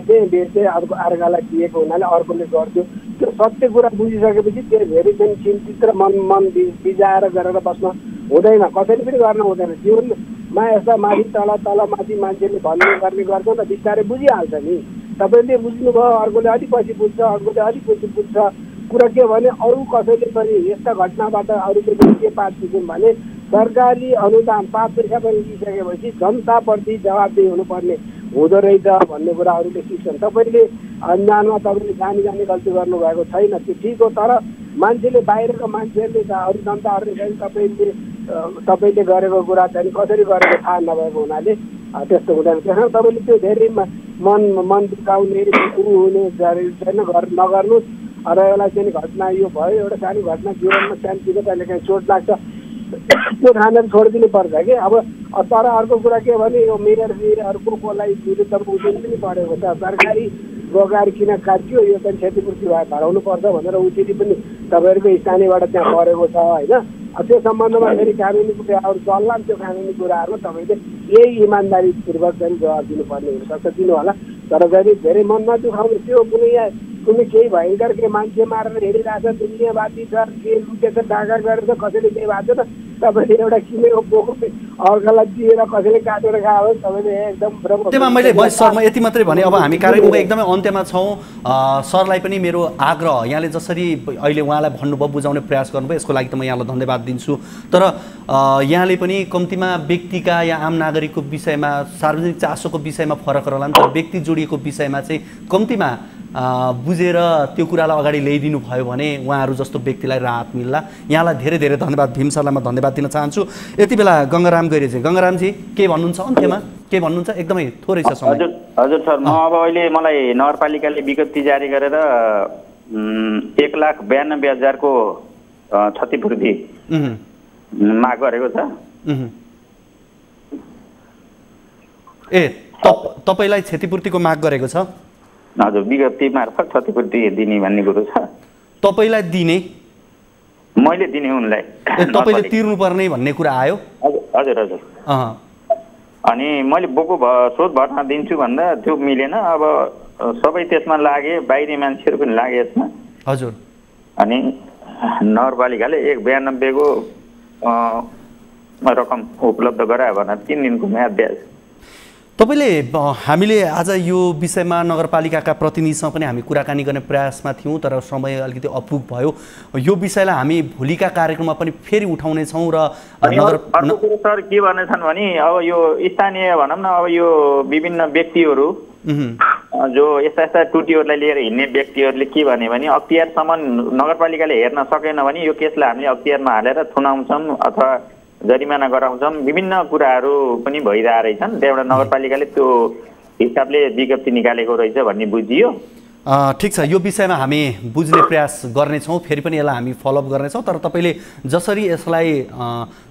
चाहिँ बेचेँ अर्कालाई दिएको हुनाले अर्कोले गर्थ्यो त्यो सत्य कुरा बुझिसकेपछि त्यो धेरै चाहिँ चिन्तित र मन बिजाएर गरेर बस्न हुँदैन कसैले पनि गर्न हुँदैन जीवनमा यस्ता माथि तल माथि मान्छेले भन्ने गर्ने गर्छ त बिस्तारै बुझिहाल्छ नि तपाईँले बुझ्नुभयो अर्कोले अलिक पछि बुझ्छ अर्कोले अलिक पछि बुझ्छ कुरा के भने अरू कसैले पनि यस्ता घटनाबाट अरूले पनि के पाठ दिन्छन् भने सरकारी अनुदान 5 पैसा पनि लिइसकेपछि जनताप्रति जवाबदेही हुनुपर्ने हुँदो रहेछ भन्ने कुराहरूले सिक्छन् तपाईँले अन्जानमा तपाईँले जानी गल्ती गर्नुभएको छैन त्यो ठिक हो तर मान्छेले बाहिरको मान्छेहरूले अरू जनताहरूले चाहिँ तपाईँले गरेको कुरा चाहिँ कसरी गरेको थाहा नभएको हुनाले त्यस्तो हुँदैन त्यस कारण तपाईँले त्यो धेरै मन दुखाउने हुने छैन नगर्नुहोस् र यसलाई चाहिँ घटना यो भयो एउटा सानो घटना जीवनमा शान्तिको कहिले काहीँ चोट लाग्छ त्यो खानेर छोडिदिनु पर्छ कि अब तर अर्को कुरा के भने यो मेयरजीहरूको विरुद्धमा उजुरी पनि परेको छ सरकारी गोगारी किन काट्यो यो चाहिँ क्षतिपूर्ति भराउनु पर्छ भनेर उजुरी पनि तपाईँहरूको स्थानीयबाट त्यहाँ परेको छ होइन त्यो सम्बन्धमा फेरि कानुनी कुराहरू चल्ला त्यो कानुनी कुराहरूमा तपाईँले यही इमान्दारीपूर्वक चाहिँ जवाब दिनुपर्ने हुनसक्छ दिनु होला तर जहिले धेरै मनमा दुखाउनु त्यो कुनै केही भयङ्कर के मान्छे मारेर हेरिरहेछ दुनियाँवादी छ के लुटेछ डाका गरेर कसैले केही भएको छैन तपाईँले एउटा किनेको बोको अर्कालाई दिएर कसैले काटेर खायो तपाईँले एकदम अन्त्यमा मैले सरमा यति मात्रै भने अब हामी कार्यक्रमको एकदमै अन्त्यमा छौँ सरलाई पनि मेरो आग्रह यहाँले जसरी अहिले उहाँलाई भन्नुभयो बुझाउने प्रयास गर्नुभयो यसको लागि त म यहाँलाई धन्यवाद दिन्छु तर यहाँले पनि कम्तीमा व्यक्तिका या आम नागरिकको विषयमा सार्वजनिक चासोको विषयमा फरक रहला तर व्यक्ति जोडिएको विषयमा चाहिँ कम्तीमा बुझेर त्यो कुरालाई अगाडि ल्याइदिनु भयो भने उहाँहरू जस्तो व्यक्तिलाई राहत मिल्ला यहाँलाई धेरै धेरै धन्यवाद भीम सरलाई म धन्यवाद दिन चाहन्छु यति बेला गङ्गाराम गैरेजी गङ्गारामजी के भन्नुहुन्छ अन्त्यमा के भन्नुहुन्छ एकदमै थोरै छ समय हजुर सर म अब अहिले मलाई नगरपालिकाले विज्ञप्ति जारी गरेर 1,92,000 को क्षतिपूर्ति माग गरेको छ तपाईलाई क्षतिपूर्तिको माग गरेको छ हजुर विज्ञप्ति मार्फत क्षतिपूर्ति दिने भन्ने कुरो छ तपाईलाई दिने मैले दिने उनलाई तपाईले तिर्नु पर्ने भन्ने कुरा आयो हजुर अनि मैले बोको शोध भर्ना दिन्छु भन्दा त्यो मिलेन अब सबै त्यसमा लागे बाहिरी मान्छेहरू पनि लागे यसमा हजुर अनि नगरपालिकाले 1,92 को रकम उपलब्ध गरायो भने 3 दिनको म्याद दिएछ तपाईँले हामीले आज यो विषयमा नगरपालिकाका प्रतिनिधिसँग पनि हामी कुराकानी गर्ने प्रयासमा थियौँ, तर समय अलिकति अपुग भयो। यो विषयलाई हामी भोलिका कार्यक्रममा पनि फेरि उठाउनेछौँ। र अर्को कुरो सर के भनेछन् भने अब यो स्थानीय भनौँ न, अब यो विभिन्न व्यक्तिहरू जो यस्ता यस्ता टुटीहरूलाई लिएर हिँड्ने व्यक्तिहरूले के भने अख्तियारसम्म नगरपालिकाले हेर्न सकेन भने यो केसलाई हामीले अख्तियारमा हालेर थुनाउँछौँ अथवा जरिमाना गराउँछौँ, विभिन्न कुराहरू पनि भइरहेको रहेछन्। त्यहाँबाट नगरपालिकाले त्यो हिसाबले विज्ञप्ति निकालेको रहेछ भन्ने बुझियो। ठिक छ, यो विषयमा हामी बुझ्ने प्रयास गर्नेछौँ, फेरि पनि यसलाई हामी फलोअप गर्नेछौँ। तर तपाईँले जसरी यसलाई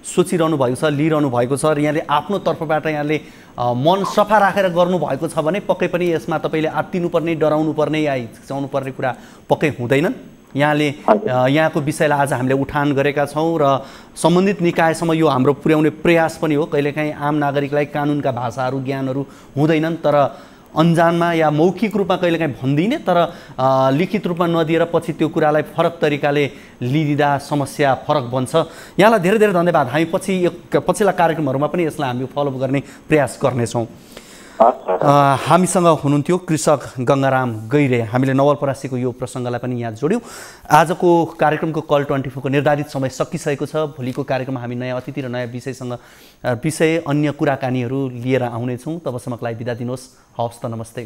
सोचिरहनु भएको छ, लिइरहनु भएको छ र यहाँले आफ्नो तर्फबाट यहाँले मन सफा राखेर गर्नुभएको छ भने पक्कै पनि यसमा तपाईँले आत्तिनुपर्ने, डराउनुपर्ने या हिचकिचाउनु पर्ने कुरा पक्कै हुँदैनन्। यहाँले यहाँको विषयलाई आज हामीले उठान गरेका छौँ र सम्बन्धित निकायसम्म यो हाम्रो पुर्याउने प्रयास पनि हो। कहिलेकाहीँ आम नागरिकलाई कानुनका भाषाहरू ज्ञानहरू हुँदैनन्, तर अन्जानमा या मौखिक रूपमा कहिलेकाहीँ भनिदिने, तर लिखित रूपमा नदिएर पछि त्यो कुरालाई फरक तरिकाले लिइदिँदा समस्या फरक बन्छ। यहाँलाई धेरै धेरै धन्यवाद। हामी पछिल्ला कार्यक्रमहरूमा पनि यसलाई हामी फलोअप गर्ने प्रयास गर्नेछौँ। हामीसँग हुनुहुन्थ्यो कृषक गङ्गाराम गैरे। हामीले नवलपरासीको यो प्रसङ्गलाई पनि यहाँ जोड्यौँ। आजको कार्यक्रमको कल 24 को निर्धारित समय सकिसकेको छ। भोलिको कार्यक्रममा हामी नयाँ अतिथि र नयाँ विषय अन्य कुराकानीहरू लिएर आउनेछौँ। तबसम्मको लागि बिदा दिनुहोस्। हवस् त, नमस्ते।